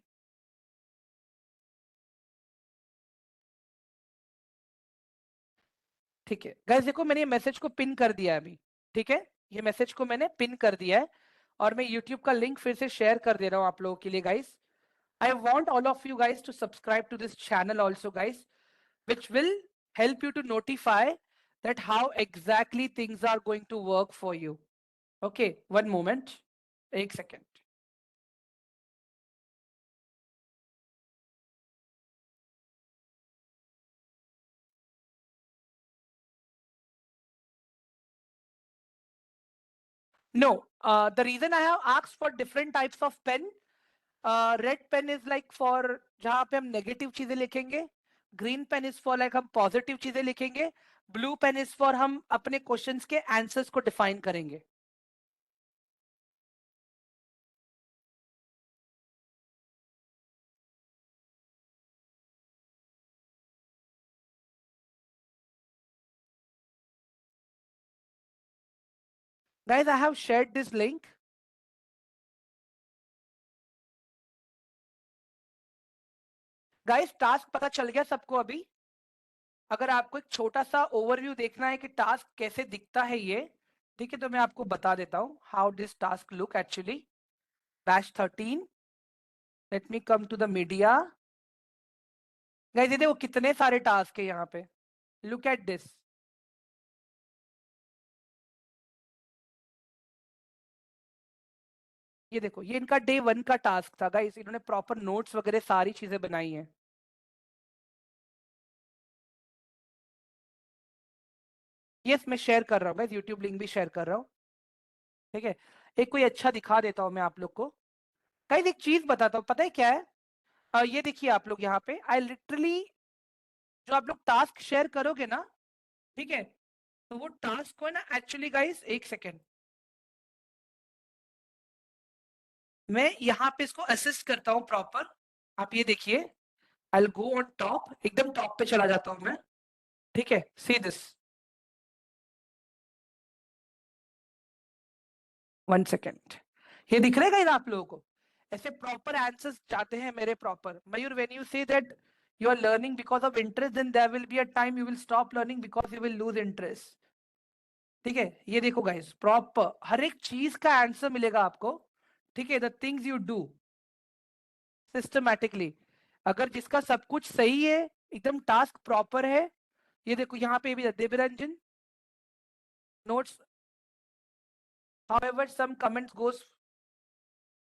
ठीक है गाइस, देखो मैंने ये मैसेज को पिन कर दिया है अभी। ठीक है, ये मैसेज को मैंने पिन कर दिया है और मैं YouTube का लिंक फिर से शेयर कर दे रहा हूं आप लोगों के लिए guys. I want all of you guys to subscribe to this channel also guys, which will help you to notify that how exactly things are going to work for you। Okay, one moment, एक second। No, the reason I have asked for different types of pen, red pen is like for जहां पे हम negative चीजें लिखेंगे, green pen is for like हम positive चीजें लिखेंगे, blue pen is for हम अपने क्वेश्चंस के आंसर्स को डिफाइन करेंगे। Guys, I have shared this link। Guys task पता चल गया सबको अभी? अगर आपको एक छोटा सा ओवरव्यू देखना है कि टास्क कैसे दिखता है ये, ठीक है, तो मैं आपको बता देता हूँ how this task look actually. Batch 13, let me come to the media. Guys ये देखो कितने सारे टास्क है यहाँ पे, लुक एट दिस। ये देखो ये इनका डे 1 का टास्क था गाइस, इन्होंने प्रॉपर नोट्स वगैरह सारी चीजें बनाई हैं। यस मैं शेयर कर रहा हूँ गाइस, यूट्यूब लिंक भी शेयर कर रहा हूँ। ठीक है, एक कोई अच्छा दिखा देता हूँ मैं आप लोग को। गाइस एक चीज बताता हूँ, पता है क्या है? ये देखिए आप लोग यहाँ पे, आई लिटरली, जो आप लोग टास्क शेयर करोगे ना, ठीक है, तो वो टास्क को है ना एक्चुअली गाइस, एक सेकेंड, मैं यहाँ पे इसको असिस्ट करता हूँ प्रॉपर। आप ये देखिए, आई गो ऑन टॉप, एकदम टॉप पे चला जाता हूँ मैं। ठीक है, सी दिस, 1 सेकेंड, ये दिख रहा है गाइस आप लोगों को? ऐसे प्रॉपर आंसर्स जाते हैं मेरे proper. Mayur, when you say that you are learning because of interest, then there will be a time you will stop learning because you will lose interest। ठीक है, ये देखो गाइस प्रॉपर हर एक चीज का आंसर मिलेगा आपको। ठीक है, the things you do systematically, अगर जिसका सब कुछ सही है, एकदम टास्क प्रॉपर है। ये देखो यहाँ पे भी Devranjan notes, however some comments goes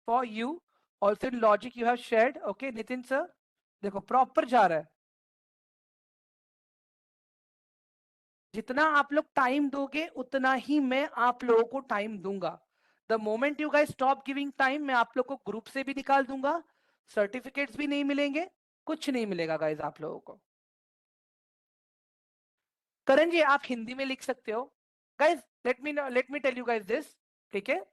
for you also in logic you have shared। okay Nitin sir, देखो प्रॉपर जा रहा है। जितना आप लोग टाइम दोगे उतना ही मैं आप लोगों को टाइम दूंगा। The moment you guys stop giving time, मैं आप लोग को ग्रुप से भी निकाल दूंगा, सर्टिफिकेट्स भी नहीं मिलेंगे, कुछ नहीं मिलेगा गाइस आप लोगों को। करण जी आप हिंदी में लिख सकते हो। Guys let me tell you guys this, ठीक है?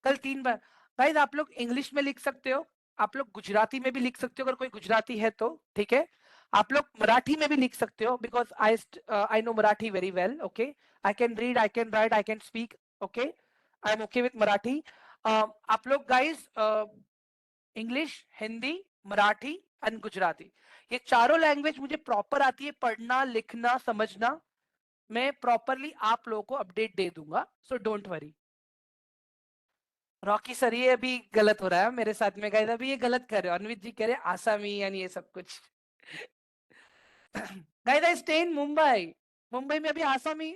कल 3 बार गाइज आप लोग इंग्लिश में लिख सकते हो, आप लोग गुजराती में भी लिख सकते हो अगर कोई गुजराती है तो, ठीक है? आप लोग मराठी में भी लिख सकते हो, because I know Marathi very well, okay? I can read, I can write, I can speak, okay? I am okay with Marathi. आप लोग guys English, Hindi, Marathi and Gujarati, ये चारों लैंग्वेज मुझे प्रॉपर आती है, पढ़ना लिखना समझना। मैं प्रॉपरली आप लोगों को अपडेट दे दूंगा, so don't worry. Rocky sir ये अभी गलत हो रहा है मेरे साथ में गाइस, अभी ये गलत कर रहे हो, अनवित जी कह रहे हैं आसामी यानी ये सब कुछ। Guys I stay in Mumbai, Mumbai में अभी आसामी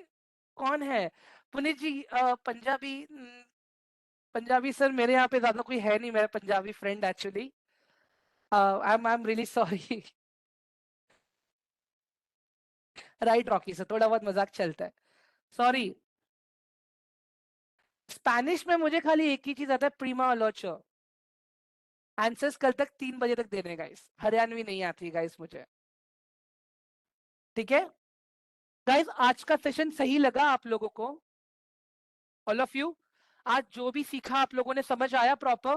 कौन है? पुनीत जी पंजाबी पंजाबी सर मेरे यहाँ पे ज्यादा कोई है नहीं, मेरा Punjabi friend actually. I am really sorry. Right Rocky sir, थोड़ा बहुत मजाक चलता है, सॉरी। स्पैनिश में मुझे खाली एक ही चीज आता है, प्रीमा अलोचो। आंसर्स कल तक 3 बजे तक देने गाइस, हरियाणवी नहीं आती गाइस मुझे, ठीक है? गाइस आज का सेशन सही लगा आप लोगों को? ऑल ऑफ यू आज जो भी सीखा आप लोगों ने समझ आया प्रॉपर?